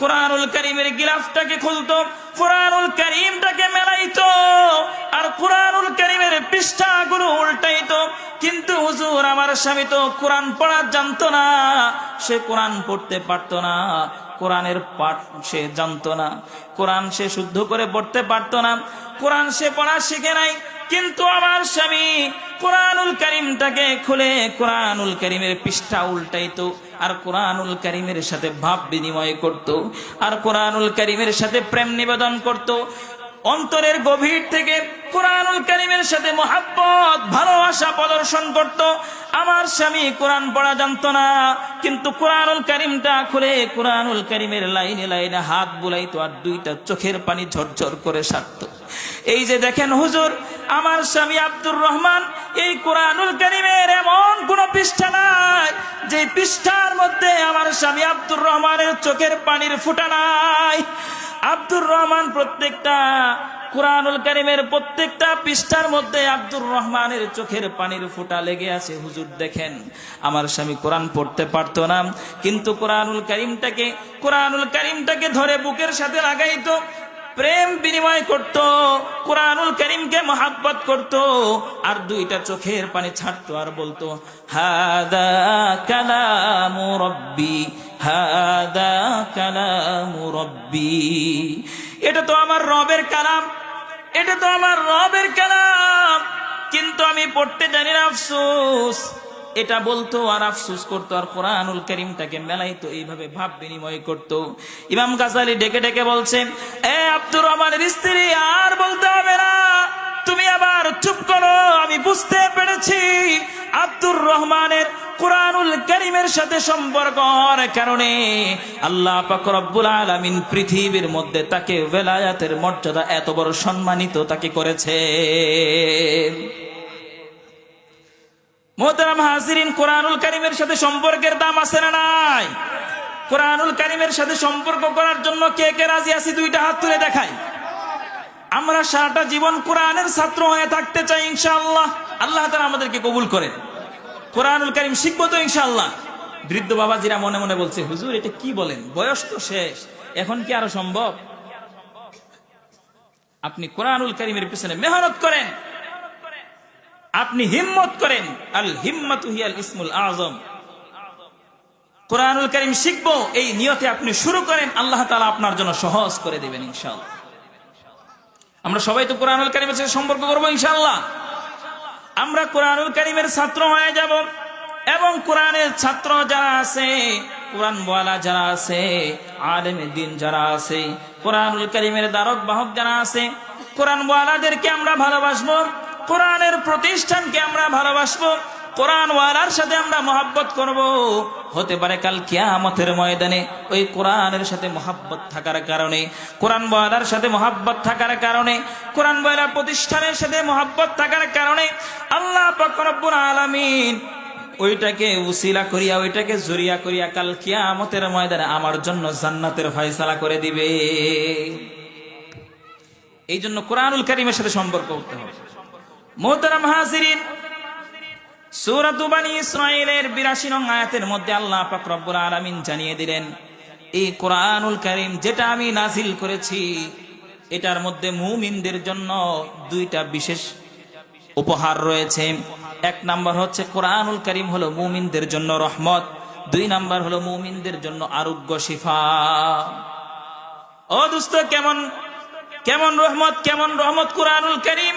A: কোরআনুল কারীমের গিলাফটাকে খুলতো, কোরআনুল কারীমটাকে মেলাইতো আর কোরআনুল কারীমের পৃষ্ঠাগুলো উল্টাইতো। কিন্তু হুজুর, আমার স্বামী তো কোরআন পড়া জানতো না, সে কোরআন পড়তে পারতো না, কোরআনের পাঠ সে জানতো না, কোরআন সে শুদ্ধ করে পড়তে পারতো না, কোরআন সে পড়া শিখে নাই। কিন্তু আমার স্বামী কোরআনুল কারীমটাকে খুলে কোরআনুল কারীমের পৃষ্ঠা উল্টাইতো আর কোরআনুল কারীমের সাথে ভাব বিনিময় করত আর কোরআনুল কারীমের সাথে প্রেম নিবেদন করত। অন্তরের গভীর থেকে কোরআনুল কারীমের সাথে মহব্বত ভালোবাসা প্রদর্শন করত। আমার স্বামী কোরআন পড়া জানতো না, কিন্তু কোরআনুল কারীমটা খুলে কোরআনুল কারীমের লাইনে লাইনে হাত বুলাইতো আর দুইটা চোখের পানি ঝরঝর করে সারত। এই যে দেখেন হুজুর, আমার স্বামী আব্দুর রহমান, এই কোরআনুল কারীমের এমন কোন পৃষ্ঠা নাই যে পৃষ্ঠার মধ্যে আমার স্বামী আব্দুর রহমানের চোখের পানির ফোঁটা নাই। আব্দুর রহমান প্রত্যেকটা কোরআনুল কারীমের প্রত্যেকটা পৃষ্ঠার মধ্যে আব্দুর রহমানের চোখের পানির ফোঁটা লেগে আছে। হুজুর দেখেন, আমার স্বামী কোরআন পড়তে পারতো না, কিন্তু কোরআনুল কারীমটাকে ধরে বুকের সাথে লাগাইতো, প্রেম বিনিময় করত, কোরআনুল কারীমকে মহব্বত করত আর দুইটা চোখের পানি ছাড়তো আর বলতো, হাদা কালামু রব্বি, হাদা কালামু রব্বি, এটা তো আমার রবের কালাম, এটা তো আমার রবের কালাম, কিন্তু আমি পড়তে জানি না, আফসোস। এটা বলতো আর আফসোস করতো আর কোরআনুল কারীমটাকে মেলাইতো, এইভাবে ভাব বিনিময় করতো। ইমাম গাজ্জালী ডেকে ডেকে বলছেন, এ আব্দুর রহমানের স্ত্রী, আর বলতে হবে না, তুমি আবার চুপ করো, আমি বুঝতে পেরেছি আব্দুর রহমানের কোরআনুল কারীমের সাথে সম্পর্ক হওয়ার কারণে আল্লাহ পাক রব্বুল আলামিন পৃথিবীর মধ্যে তাকে ভেলায়াতের মর্যাদা এত বড় সম্মানিত তাকে করেছে। মোহতারাম হাজিরিন, কোরআনুল কারীমের সাথে সম্পর্কের দাম আছে না নাই? কোরআনুল কারীমের সাথে সম্পর্ক করার জন্য কে কে রাজি আছি? দুইটা হাত তুলে দেখাই। আমরা সারাটা জীবন কোরআনের ছাত্র হয়ে থাকতে চাই ইনশাআল্লাহ। আল্লাহ তাআলা আমাদেরকে কবুল করেন। কোরআনুল কারীম শিখবো তো ইনশাআল্লাহ। বৃদ্ধ বাবাজিরা মনে মনে বলছে, হুজুর এটা কি বলেন, বয়স তো শেষ, এখন কি আরো সম্ভব? আপনি কোরআনুল কারীমের পিছনে মেহনত করেন, আপনি হিম্মত করেন। আল হিম্মাতু হিয়াল ইসমুল আযম। কোরআনুল কারীম শিখবো এই নিয়তে আপনি শুরু করেন, আল্লাহ তাআলা আপনার জন্য সহজ করে দিবেন ইনশাআল্লাহ। আমরা সবাই তো কোরআনুল কারীমের সাথে সম্পর্ক করব ইনশাআল্লাহ। আমরা কোরআনুল কারীমের ছাত্র হয়ে যাব এবং কোরআনের ছাত্র যারা আছে, কোরআন ওয়ালা যারা আছে, আলেমে দ্বীন যারা আছে, কোরআনুল কারীমের ধারক বাহক যারা আছে, কোরআন ওয়ালাদেরকে আমরা ভালোবাসবো, কোরআনের প্রতিষ্ঠানকে আমরা ভালোবাসবো, কোরআন ওয়ালার সাথে আমরা মহব্বত করব। হতে পারে কাল কিয়ামতের ময়দানে ওই কোরআনের সাথে মহব্বত থাকার কারণে, কোরআন ওয়ালার সাথে মহব্বত থাকার কারণে, কোরআন ওয়ালা প্রতিষ্ঠানের সাথে মহব্বত থাকার কারণে আল্লাহ পাক রব্বুল আলামিন ওইটাকে উসিলা করিয়া, ওইটাকে জরিয়া করিয়া কাল কিয়ামতের ময়দানে আমার জন্য জান্নাতের ফয়সালা করে দিবে। এই জন্য কোরআনুল কারীমের সাথে সম্পর্ক করতে হবে। মুহতারাম হাজিরিন, সূরাত বনী ইসরাঈলের ৮২ নং আয়াতের মধ্যে আল্লাহ পাক রব্বুল আলামিন জানিয়ে দিলেন, এই কোরআনুল কারীম যেটা আমি নাজিল করেছি, এটার মধ্যে মুমিনদের জন্য দুইটা বিশেষ উপহার রয়েছে। এক নাম্বার হচ্ছে কোরআনুল কারীম হলো মুমিনদের জন্য রহমত, ২ নাম্বার হলো মুমিনদের জন্য আরোগ্য শিফা। ও দোস্ত, কেমন রহমত কোরআনুল কারীম।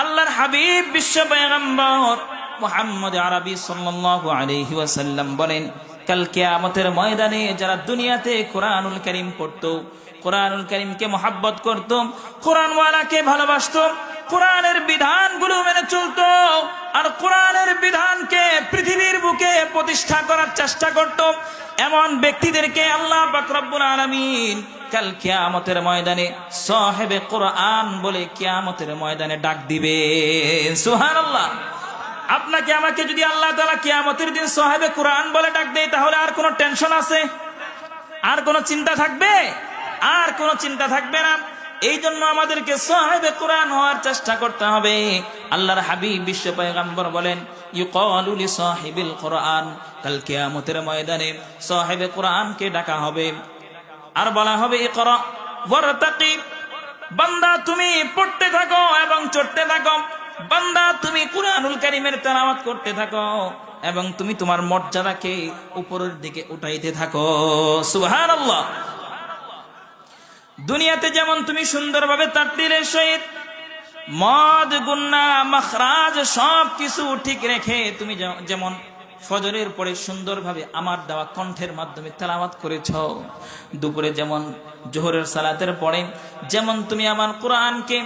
A: আল্লাহর হাবিব বিশ্ব পয়গম্বর মুহাম্মদ আরবি সাল্লাল্লাহু আলাইহি ওয়াসাল্লাম বলেন, কাল কিয়ামতের ময়দানে যারা দুনিয়াতে কোরআনুল কারীম পড়তো, কোরআনুল কারীমকে মহব্বত করত, কোরআনওয়ালাকে ভালোবাসতো, কোরআনের বিধানগুলো মেনে চলতো, আর কোরআনের বিধানকে পৃথিবীর বুকে প্রতিষ্ঠা করার চেষ্টা করত, এমন ব্যক্তিদেরকে আল্লাহ পাক রব্বুল আলামিন কাল কিয়ামতের ময়দানে সাহেবে কোরআন বলে কিয়ামতের ময়দানে ডাক দিবে। সুবহানাল্লাহ। আপনাকে আমাকে যদি আল্লাহ তাআলা কিয়ামতের দিন সাহেবে কোরআন বলে ডাক দেয়, তাহলে আর কোনো টেনশন আছে? আর কোনো চিন্তা থাকবে? আর কোনো চিন্তা থাকবে না। এই জন্য আমাদেরকে সাহেবে কোরআন হওয়ার চেষ্টা করতে হবে। আল্লাহর হাবিব বিশ্ব পয়গম্বর বলেন, ইউকালু লি সাহিবিল কোরআন, কাল কিয়ামতের ময়দানে সাহেবে কোরআনকে ডাকা হবে আর বলা হবে, ইকরা ওয়ারতাকি, বান্দা তুমি পড়তে থাকো এবং চড়তে থাকো, বান্দা তুমি কোরআনুল কারীমের তেলাওয়াত করতে থাকো এবং তুমি তোমার মর্যাদাকে উপরের দিকে উঠাইতে থাকো। সুবহানাল্লাহ। দুনিয়াতে যেমন তুমি সুন্দরভাবে তাকদীরের সহিত মদ গুন্না মাখরাজ সব কিছু ঠিক রেখে তুমি যেমন ফজরের পরে সুন্দরভাবে আমার দেওয়া কণ্ঠের মাধ্যমে তেলাওয়াত করেছ, দুপুরে যেমন জোহরের সালাতের পরে যেমন তুমি আমার কোরআনকে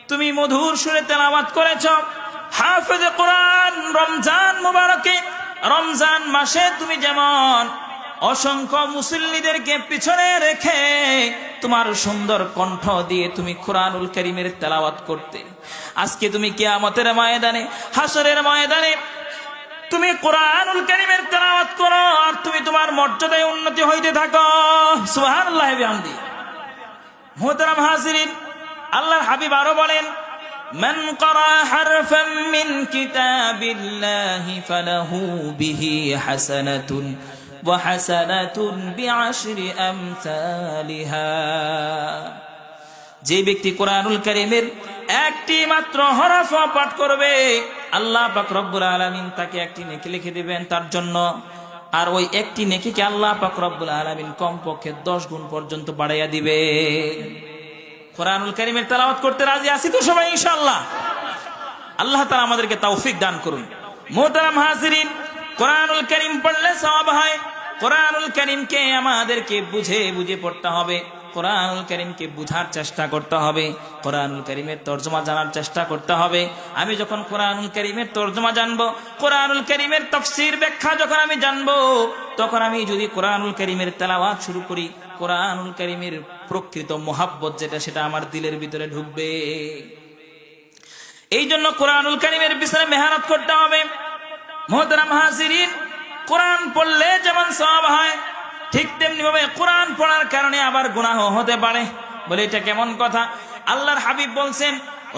A: তুমি মধুর সুরে তেলাওয়াত করেছ, হাফেজ কোরআন রমজান মুবারকে রমজান মাসে তুমি যেমন অসংখ্য মুসল্লিদেরকে পিছনে রেখে তোমার সুন্দর কণ্ঠ দিয়ে তুমি কোরআনুল কারীমের তেলাওয়াত করতে, আজকে তুমি কিয়ামতের ময়দানে হাসরের ময়দানে তুমি কোরআনুল কারীমের তেলাওয়াত করো আর তুমি তোমার মর্যাদায় উন্নতি হইতে থাকো। সুবহানাল্লাহি ওয়া বিহামদি। মুহতারাম হাজিরিন, আল্লাহর হাবিব আরো বলেন, মান ক্বারা হারফাম মিন কিতাবিল্লাহি ফালাহু বিহি হাসানাতুন ওয়া হাসানাতুন বিআশরি আমসালিহা। যে ব্যক্তি কোরআনুল কারীমের একটি মাত্র হরফ পাঠ করবে, আল্লাহ পাক রব্বুল আলামিন তাকে একটি নেকি লিখে দিবেন তার জন্য, আর ওই একটি নেকিকে আল্লাহ পাক রব্বুল আলামিন কমপক্ষে 10 গুণ পর্যন্ত বাড়াইয়া দিবে। কোরআনুল কারীমের তেলাওয়াত করতে রাজি আছি তো সবাই ইনশাআল্লাহ? আল্লাহ তাআলা আমাদেরকে তৌফিক দান করুন। মুহতারাম হাজিরিন, কোরআনুল কারীম পড়লে সওয়াব হয়। কোরআনুল কারীমকে আমাদেরকে বুঝে পড়তে হবে, কোরআনুল কারীমকে বুঝার চেষ্টা করতে হবে, কোরআনুল কারীমের তরজমা জানার চেষ্টা করতে হবে। আমি যখন কোরআনুল কারীমের তরজমা জানবো, কোরআনুল কারীমের তাফসীর ব্যাখ্যা যখন আমি জানবো, তখন আমি যদি কোরআনুল কারীমের তেলাওয়াত শুরু করি, কোরআনুল কারীমের প্রকৃত মুহাব্বত যেটা সেটা আমার দিলের ভিতরে ঢুকবে। এই জন্য কোরআনুল কারীমের পিছনে মেহনত করতে হবে। মুহতারাম হাজিরিন, কোরআন পড়লে যেমন সওয়াব হয়, ঠিক তেমনি ভাবে কোরআন পড়ার কারণে আবার গুনাহ হতে পারে। বলে এটা কেমন কথা? আল্লাহর হাবিব বলছেন,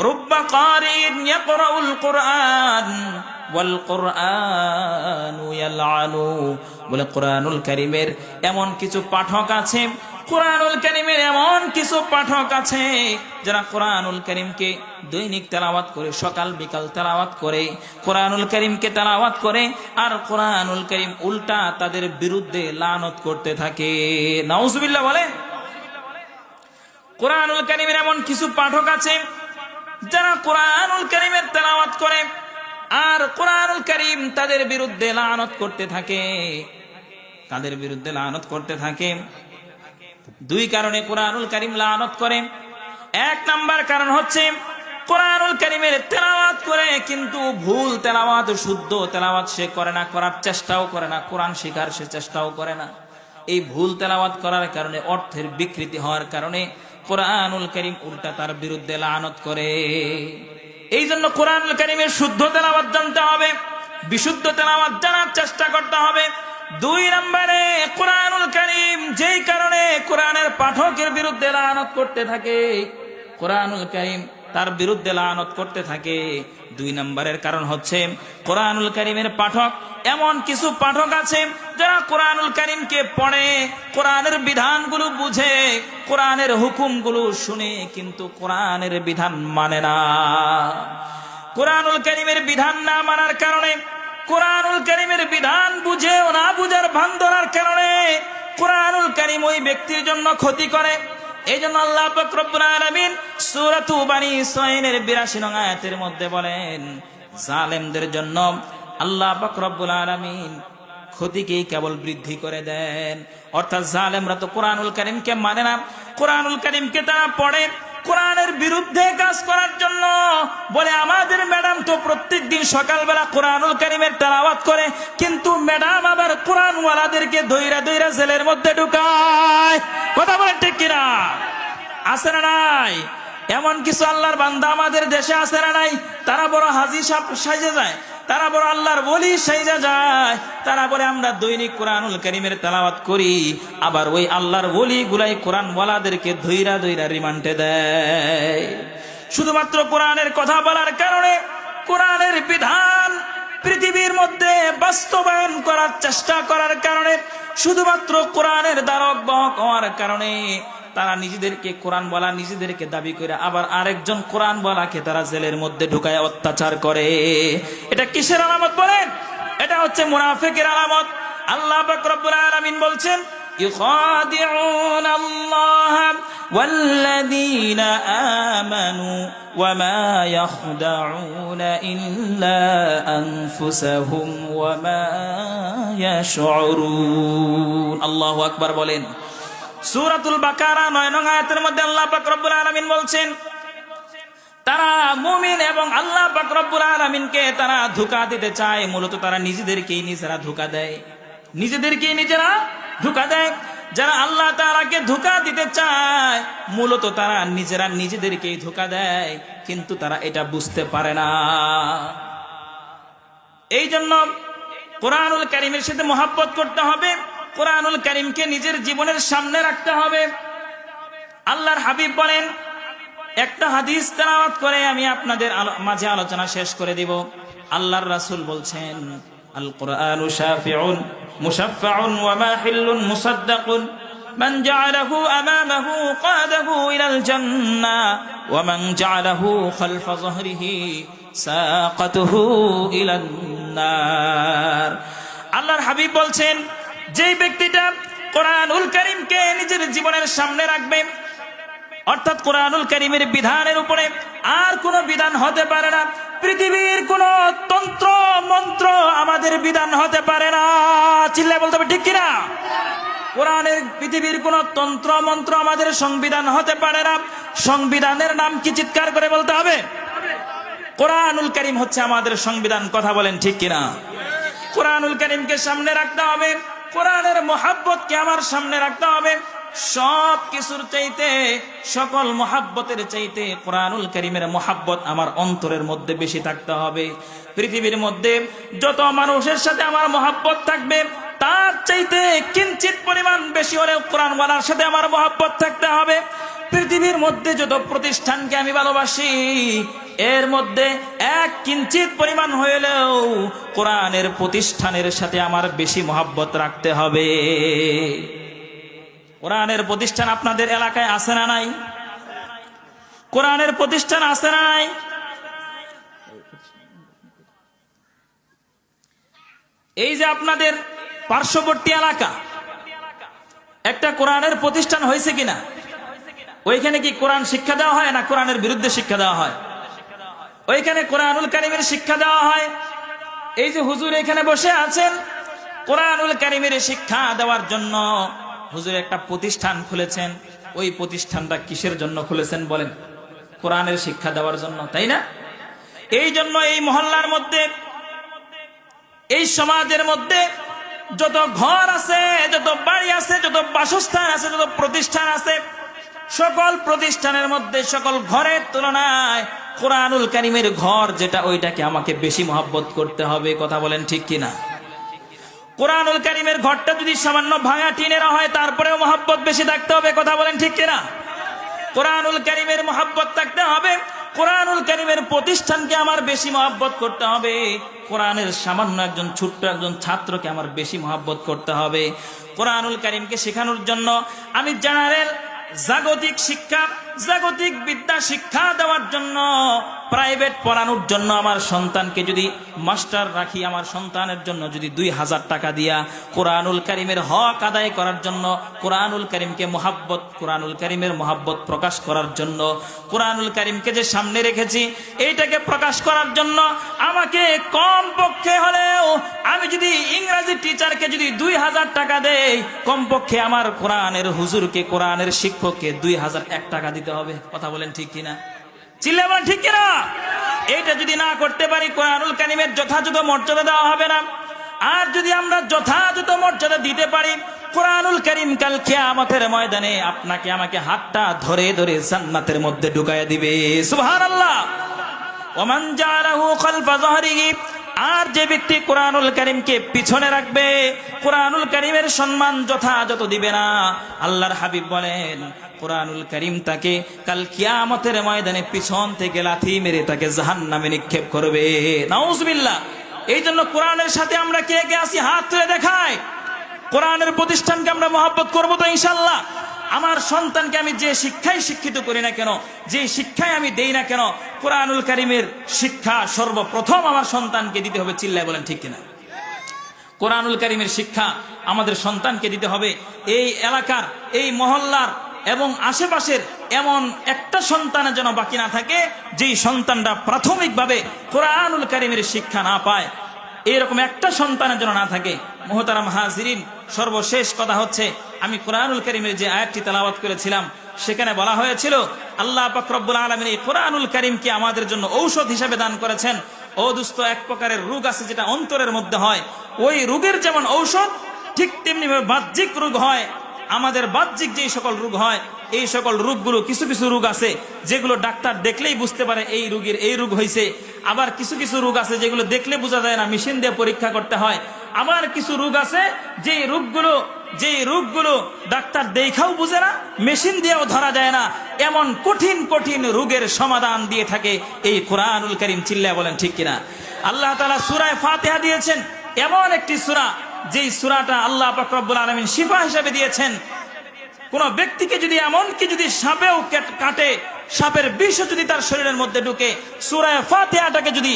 A: রুব্বা কারিন ইয়াকরাউল কুরআন ওয়াল কুরআনু ইয়ালআনু। বলে কোরআনুল কারীমের এমন কিছু পাঠক আছে, কোরআনুল কারীমের এমন কিছু পাঠক আছে যারা কোরআনুল কারীমকে দৈনিক তেলাওয়াত করে, সকাল বিকাল তেলাওয়াত করে, কোরআনুল কারীমকে তেলাওয়াত করে, আর কোরআনুল কারীম উল্টা তাদের বিরুদ্ধে লানত করতে থাকে। নাউজুবিল্লাহ বলে। কোরআনুল কারীমের এমন কিছু পাঠক আছে যারা কোরআনুল কারীমের তেলাওয়াত করে আর কোরআনুল কারীম তাদের বিরুদ্ধে লানত করতে থাকে। তাদের বিরুদ্ধে লানত করতে থাকে। 2 কারণে কোরআনুল কারীম লানত করে। 1 নাম্বার কারণ হচ্ছে কোরআনুল কারীমের তেলাওয়াত করে কিন্তু ভুল তেলাওয়াত, শুদ্ধ তেলাওয়াত সে করে না, করার চেষ্টাও করে না, কোরআন শেখার সে চেষ্টাও করে না। এই ভুল তেলাওয়াত করার কারণে, অর্থের বিকৃতি হওয়ার কারণে কোরআনুল কারীম উল্টা তার বিরুদ্ধে লানত করে। এই জন্য কোরআনুল কারীমের শুদ্ধ তেলাওয়াত জানতে হবে, বিশুদ্ধ তেলাওয়াত জানার চেষ্টা করতে হবে। 2 নম্বরে কোরআনুল কারীম যেই কারণে কোরআনের পাঠকের বিরুদ্ধে লানত করতে থাকে, কোরআনুল কারীম তার বিরুদ্ধে লানত করতে থাকে। 2 নম্বরের কারণ হচ্ছে কোরআনুল কারীমের পাঠক, এমন কিছু পাঠক আছে যারা কোরআনুল কারীমকে পড়ে, কোরআনের বিধানগুলো বুঝে, কোরআনের হুকুমগুলো শুনে, কিন্তু কোরআনের বিধান মানে না। কোরআনুল কারীমের বিধান না মানার কারণে, কোরআনুল কারীমের বিধান বুঝে ও না বুঝার ভান ধরার কারণে কোরআনুল কারীম ওই ব্যক্তির জন্য ক্ষতি করে। এই জন্য আল্লাহ পাক রব্বুল আলামিন সূরা বানী ইসরাঈলের 82 নং আয়াতের মধ্যে বলেন, জালেমদের জন্য আল্লাহ পাক রব্বুল আলামিন ক্ষতিকেই কেবল বৃদ্ধি করে দেন। অর্থাৎ জালেমরা তো কোরআনুল কারীমকে মানে না, কোরআনুল কারীমকে তারা পড়ে কোরআনের বিরুদ্ধে কাজ করার জন্য। বলে আমাদের ম্যাডাম তো প্রত্যেকদিন সকালবেলা কোরআনুল কারীমের তেলাওয়াত করে, কিন্তু ম্যাডাম আবার কোরআনওয়ালাদেরকে ধইরা ধইরা জেলের মধ্যে ঢুকায়। কথা বলেন ঠিক কিনা? আছে না নাই? এমন কিছু আল্লাহর বান্দা আমাদের দেশে আছে না নাই? তারা বড় হাজী সাহেব সাজে যায়, তারা বড় আল্লাহর ওলি সাইজা যায়, তারা বলে আমরা দৈনিক কোরআনুল কারীমের তেলাওয়াত করি, আবার ওই আল্লাহর ওলি গুলাই কোরআনওয়ালাদেরকে ধইরা ধইরা রিমান্ডে দেয়। শুধুমাত্র কোরআনের কথা বলার কারণে, কোরআনের বিধান পৃথিবীর মধ্যে বাস্তবায়ন করার চেষ্টা করার কারণে, শুধুমাত্র কোরআনের দ্বারক বাহক হওয়ার কারণে তারা নিজেদেরকে কোরআন বলা নিজেদেরকে দাবি করে আবার আরেকজন কোরআন বলাকে তারা জেলের মধ্যে ঢুকায় অত্যাচার করে। এটা কিসের আলামত বলেন? এটা হচ্ছে মুনাফিকের আলামত। আল্লাহ পাক রব্বুল আলামিন বলছেন, ইখাদিউন আল্লাহ ওয়াল্লাযীনা আমানু ওয়া মা ইয়াখদাউনা ইল্লা আনফুসাহুম ওয়া মা ইয়াশউরুন। আল্লাহু আকবার বলেন। সূরাতুল বাকারা 9 নং আয়াতের মধ্যে আল্লাহ পাক রব্বুল আলামিন বলছেন, তারা মুমিন এবং আল্লাহ পাক রব্বুল আলামিনকে তারা ধোঁকা দিতে চায়। মূলত তারা নিজেদেরকেই নিজেরা ধোঁকা দেয়, নিজেদেরকেই নিজেরা ধোঁকা দেয়। যারা আল্লাহ তাআলাকে ধোঁকা দিতে চায়, মূলত তারা নিজেরা নিজেদেরকেই ধোঁকা দেয়, কিন্তু তারা এটা বুঝতে পারে না। এই জন্য কোরআনুল কারীমের সাথে মহব্বত করতে হবে, কোরআনুল কারীমকে নিজের জীবনের সামনে রাখতে হবে। আল্লাহর হাবিব বলেন, একটা হাদিস তেলাওয়াত করে আমি আপনাদের মাঝে আলোচনা শেষ করে দিব। আল্লাহর রাসূল বলছেন, আল কুরআনু শাফিউন মুশাফফাউন ওয়া মাহিল্লুন মুসাদ্দাকুন মান জাআলাহু আমামাহু কাদাহু ইলাল জান্নাহ ওয়া মান জাআলাহু খালফা যহরিহি সাকাতুহু ইলান নার। আল্লাহর হাবিব বলছেন, যেই ব্যক্তিটা কোরআনুল কারীমকে নিজের জীবনের সামনে রাখবে, অর্থাৎ কোরআনুল কারীমের বিধানের উপরে আর কোন বিধান হতে পারে না, পৃথিবীর কোন তন্ত্র মন্ত্র আমাদের বিধান হতে পারে না। চিল্লায় বলতে হবে ঠিক কিনা? কোরআনের পৃথিবীর কোন তন্ত্র মন্ত্র আমাদের সংবিধান হতে পারে না। সংবিধানের নাম কি? চিৎকার করে বলতে হবে। কোরআনুল কারীম হচ্ছে আমাদের সংবিধান। কথা বলেন ঠিক কিনা? কোরআনুল কারীমকে সামনে রাখতে হবে, কোরআনের মহাব্বতকে আমার সামনে রাখতে হবে। সব কিছুর চাইতে, সকল মহাব্বতের চাইতে কোরআনুল কারীমের মহাব্বত আমার অন্তরের মধ্যে বেশি থাকতে হবে। পৃথিবীর মধ্যে যত মানুষের সাথে আমার মহাব্বত থাকবে, তার চাইতে কিঞ্চিত পরিমাণ বেশি হলেও কোরআনওয়ালার সাথে আমার মহাব্বত থাকতে হবে। পৃথিবীর মধ্যে যত প্রতিষ্ঠানকে আমি ভালোবাসি, এর মধ্যে এক কিঞ্চিত পরিমাণ হইলেও কোরআনের প্রতিষ্ঠানের সাথে আমার বেশি মহাব্বত রাখতে হবে। কোরআনের প্রতিষ্ঠান আপনাদের এলাকায় আছে না নাই? কোরআনের প্রতিষ্ঠান আছে না নাই? এই যে আপনাদের পার্শ্ববর্তী এলাকা, একটা কোরআনের প্রতিষ্ঠান হয়েছে কিনা? ওইখানে কি কোরআন শিক্ষা দেওয়া হয় না কোরআনের বিরুদ্ধে শিক্ষা দেওয়া হয়? ওইখানে কোরআনুল কারীমের শিক্ষা দেওয়া হয়। এই যে হুজুর এখানে বসে আছেন, কোরআনুল কারীমের শিক্ষা দেওয়ার জন্য হুজুর একটা প্রতিষ্ঠান খুলেছেন। ওই প্রতিষ্ঠানটা কিসের জন্য খুলেছেন বলেন? কোরআনের শিক্ষা দেওয়ার জন্য, তাই না? এই জন্য এই মহল্লার মধ্যে, এই সমাজের মধ্যে যত ঘর আছে, যত বাড়ি আছে, যত বাসস্থান আছে, যত প্রতিষ্ঠান আছে, সকল প্রতিষ্ঠানের মধ্যে, সকল ঘরের তুলনায় কোরআনুল কারীমের ঘর যেটা, ওইটাকে আমাকে বেশি মহব্বত করতে হবে। কথা বলেন ঠিক কিনা? কোরআনুল কারীমের ঘরটা যদি সামান্য ভাঙা টিনের হয়, তারপরেও মহব্বত বেশি থাকতে হবে। কথা বলেন ঠিক কিনা? কোরআনুল কারীমের মহব্বত থাকতে হবে, কোরআনুল কারীমের প্রতিষ্ঠানকে আমার বেশি মহব্বত করতে হবে, কোরআনের সামান্য একজন ছোট্ট একজন ছাত্রকে আমার বেশি মহব্বত করতে হবে। কোরআনুল কারীমকে শেখানোর জন্য আমি জেনারেল জাগতিক শিক্ষা, জাগতিক বিদ্যা শিক্ষা দেওয়ার জন্য, প্রাইভেট পড়ানোর জন্য আমার সন্তানকে যদি মাস্টার রাখি, আমার সন্তানের জন্য যদি 2000 টাকা দিয়া কোরআনুল কারীমের হক আদায় করার জন্য, কোরআনুল কারীমকে মহাব্বত, কোরআনুল কারীমের মহাব্বত প্রকাশ করার জন্য, কোরআনুল কারীমকে যে সামনে রেখেছি এইটাকে প্রকাশ করার জন্য আমাকে কম পক্ষে হলেও, আমি যদি ইংরেজি টিচারকে যদি 2000 টাকা দেই, কমপক্ষে আমার কোরআনের হুজুরকে, কোরআনের শিক্ষককে 2001 টাকা দিতে হবে। কথা বলেন ঠিক কিনা? চিল্লাবেন ঠিক কিনা? এইটা যদি না করতে পারি, কোরআনুল কারীমের যথাযথ মর্যাদা দেওয়া হবে না। আর যদি আমরা যথাযথ মর্যাদা দিতে পারি, কোরআনুল কারীম কাল কিয়ামতের ময়দানে আপনাকে আমাকে হাতটা ধরে ধরে জান্নাতের মধ্যে ঢুকায়া দিবে। সুবহানাল্লাহ। ওমান জাআলাহু খালফা যাহরিহি, আর যে ব্যক্তি কোরআনুল কারীমকে পিছনে রাখবে, কোরআনুল কারীমের সম্মান যথাযথ দিবে না, আল্লাহর হাবিব বলেন কোরআনুল কারীম তাকে কাল কিয়ামতের ময়দানে পিছন থেকে লাথি মেরে তাকে জাহান্নামে নিক্ষেপ করবে। নাউজুবিল্লাহ। এই জন্য কোরআনের সাথে আমরা কে কে আছি হাত তুলে দেখাই। কোরআনের প্রতিষ্ঠানকে আমরা মহব্বত করবো তো ইনশাআল্লাহ। আমার সন্তানকে আমি যে শিক্ষায় শিক্ষিত করি না কেন, যে শিক্ষায় আমি দেই না কেন, কোরআনুল কারীমের শিক্ষা সর্বপ্রথম আমার সন্তানকে দিতে হবে। চিল্লায় বলেন ঠিক কিনা? কোরআনুল কারীমের শিক্ষা আমাদের সন্তানকে দিতে হবে। এই এলাকার, এই মহল্লার এবং আশেপাশের এমন একটা সন্তানের যেন বাকি না থাকে যেই সন্তানটা প্রাথমিকভাবে কোরআনুল কারীমের শিক্ষা না পায়। এরকম একটা সন্তানের জন্য না থাকে। মুহতারাম হাজিরিন, সর্বশেষ কথা হচ্ছে, আমি কোরআনুল কারীমের যে আয়াতটি তেলাওয়াত করেছিলাম সেখানে বলা হয়েছিল আল্লাহ পাক রব্বুল আলামিন এই কোরআনুল কারীমকে আমাদের জন্য ঔষধ হিসেবে দান করেছেন। ও দোস্ত, এক প্রকারের রোগ আছে যেটা অন্তরের মধ্যে হয়, ওই রোগের যেমন ঔষধ, ঠিক তেমনি ভাবে বাহ্যিক রোগ হয়। আমাদের বাহ্যিক যে সকল রোগ হয়, এই সকল রোগগুলো, কিছু কিছু রোগ আছে যেগুলো ডাক্তার দেখলেই বুঝতে পারে এই রোগীর এই রোগ হয়েছে। আবার কিছু কিছু রোগ আছে যেগুলো দেখলে বোঝা যায় না, মেশিন দিয়ে পরীক্ষা করতে হয়। আবার কিছু রোগ আছে যে রোগগুলো ডাক্তার দেখাও বুঝে না, মেশিন দিয়েও ধরা যায় না। এমন কঠিন কঠিন রোগের সমাধান দিয়ে থাকে এই কোরআনুল কারীম। চিল্লায় বলেন ঠিক কিনা? আল্লাহ তাআলা সূরা ফাতিহা দিয়েছেন, এমন একটি সূরা যেই সূরাটা আল্লাহ পাক রব্বুল আলামিন শিফা হিসেবে দিয়েছেন। কোন ব্যক্তিকে যদি এমনকি যদি সাপেও কাটে, সাপের বিষ যদি তার শরীরের মধ্যে ঢুকে, সূরা ফাতিহাটাকে যদি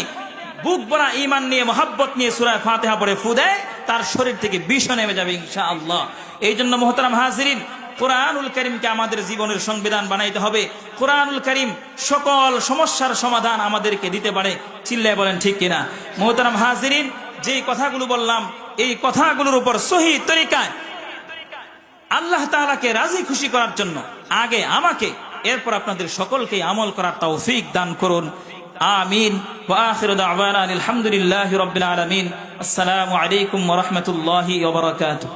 A: বুক ভরা ঈমান নিয়ে, মহব্বত নিয়ে সূরা ফাতিহা পড়ে ফু দেয়, তার শরীর থেকে বিষ নেমে যাবে ইনশাআল্লাহ। এই জন্য মুহতারাম হাজিরিন, কোরআনুল কারীমকে আমাদের জীবনের সংবিধান বানাইতে হবে। কোরআনুল কারীম সকল সমস্যার সমাধান আমাদেরকে দিতে পারে। চিল্লায় বলেন ঠিক কিনা? মুহতারাম হাজিরিন, যেই কথাগুলো বললাম, এই কথাগুলোর উপর সহি তরিকায় আল্লাহ তাআলাকে রাজি খুশি করার জন্য আগে আমাকে, এরপর আপনাদের সকলকে আমল করার তৌফিক দান করুন। আমিন। ওয়া আখিরু দাওয়ানা আলহামদুলিল্লাহি রাব্বিল আলামিন। আসসালামু আলাইকুম ওয়া রাহমাতুল্লাহি ওয়া বারাকাতুহু।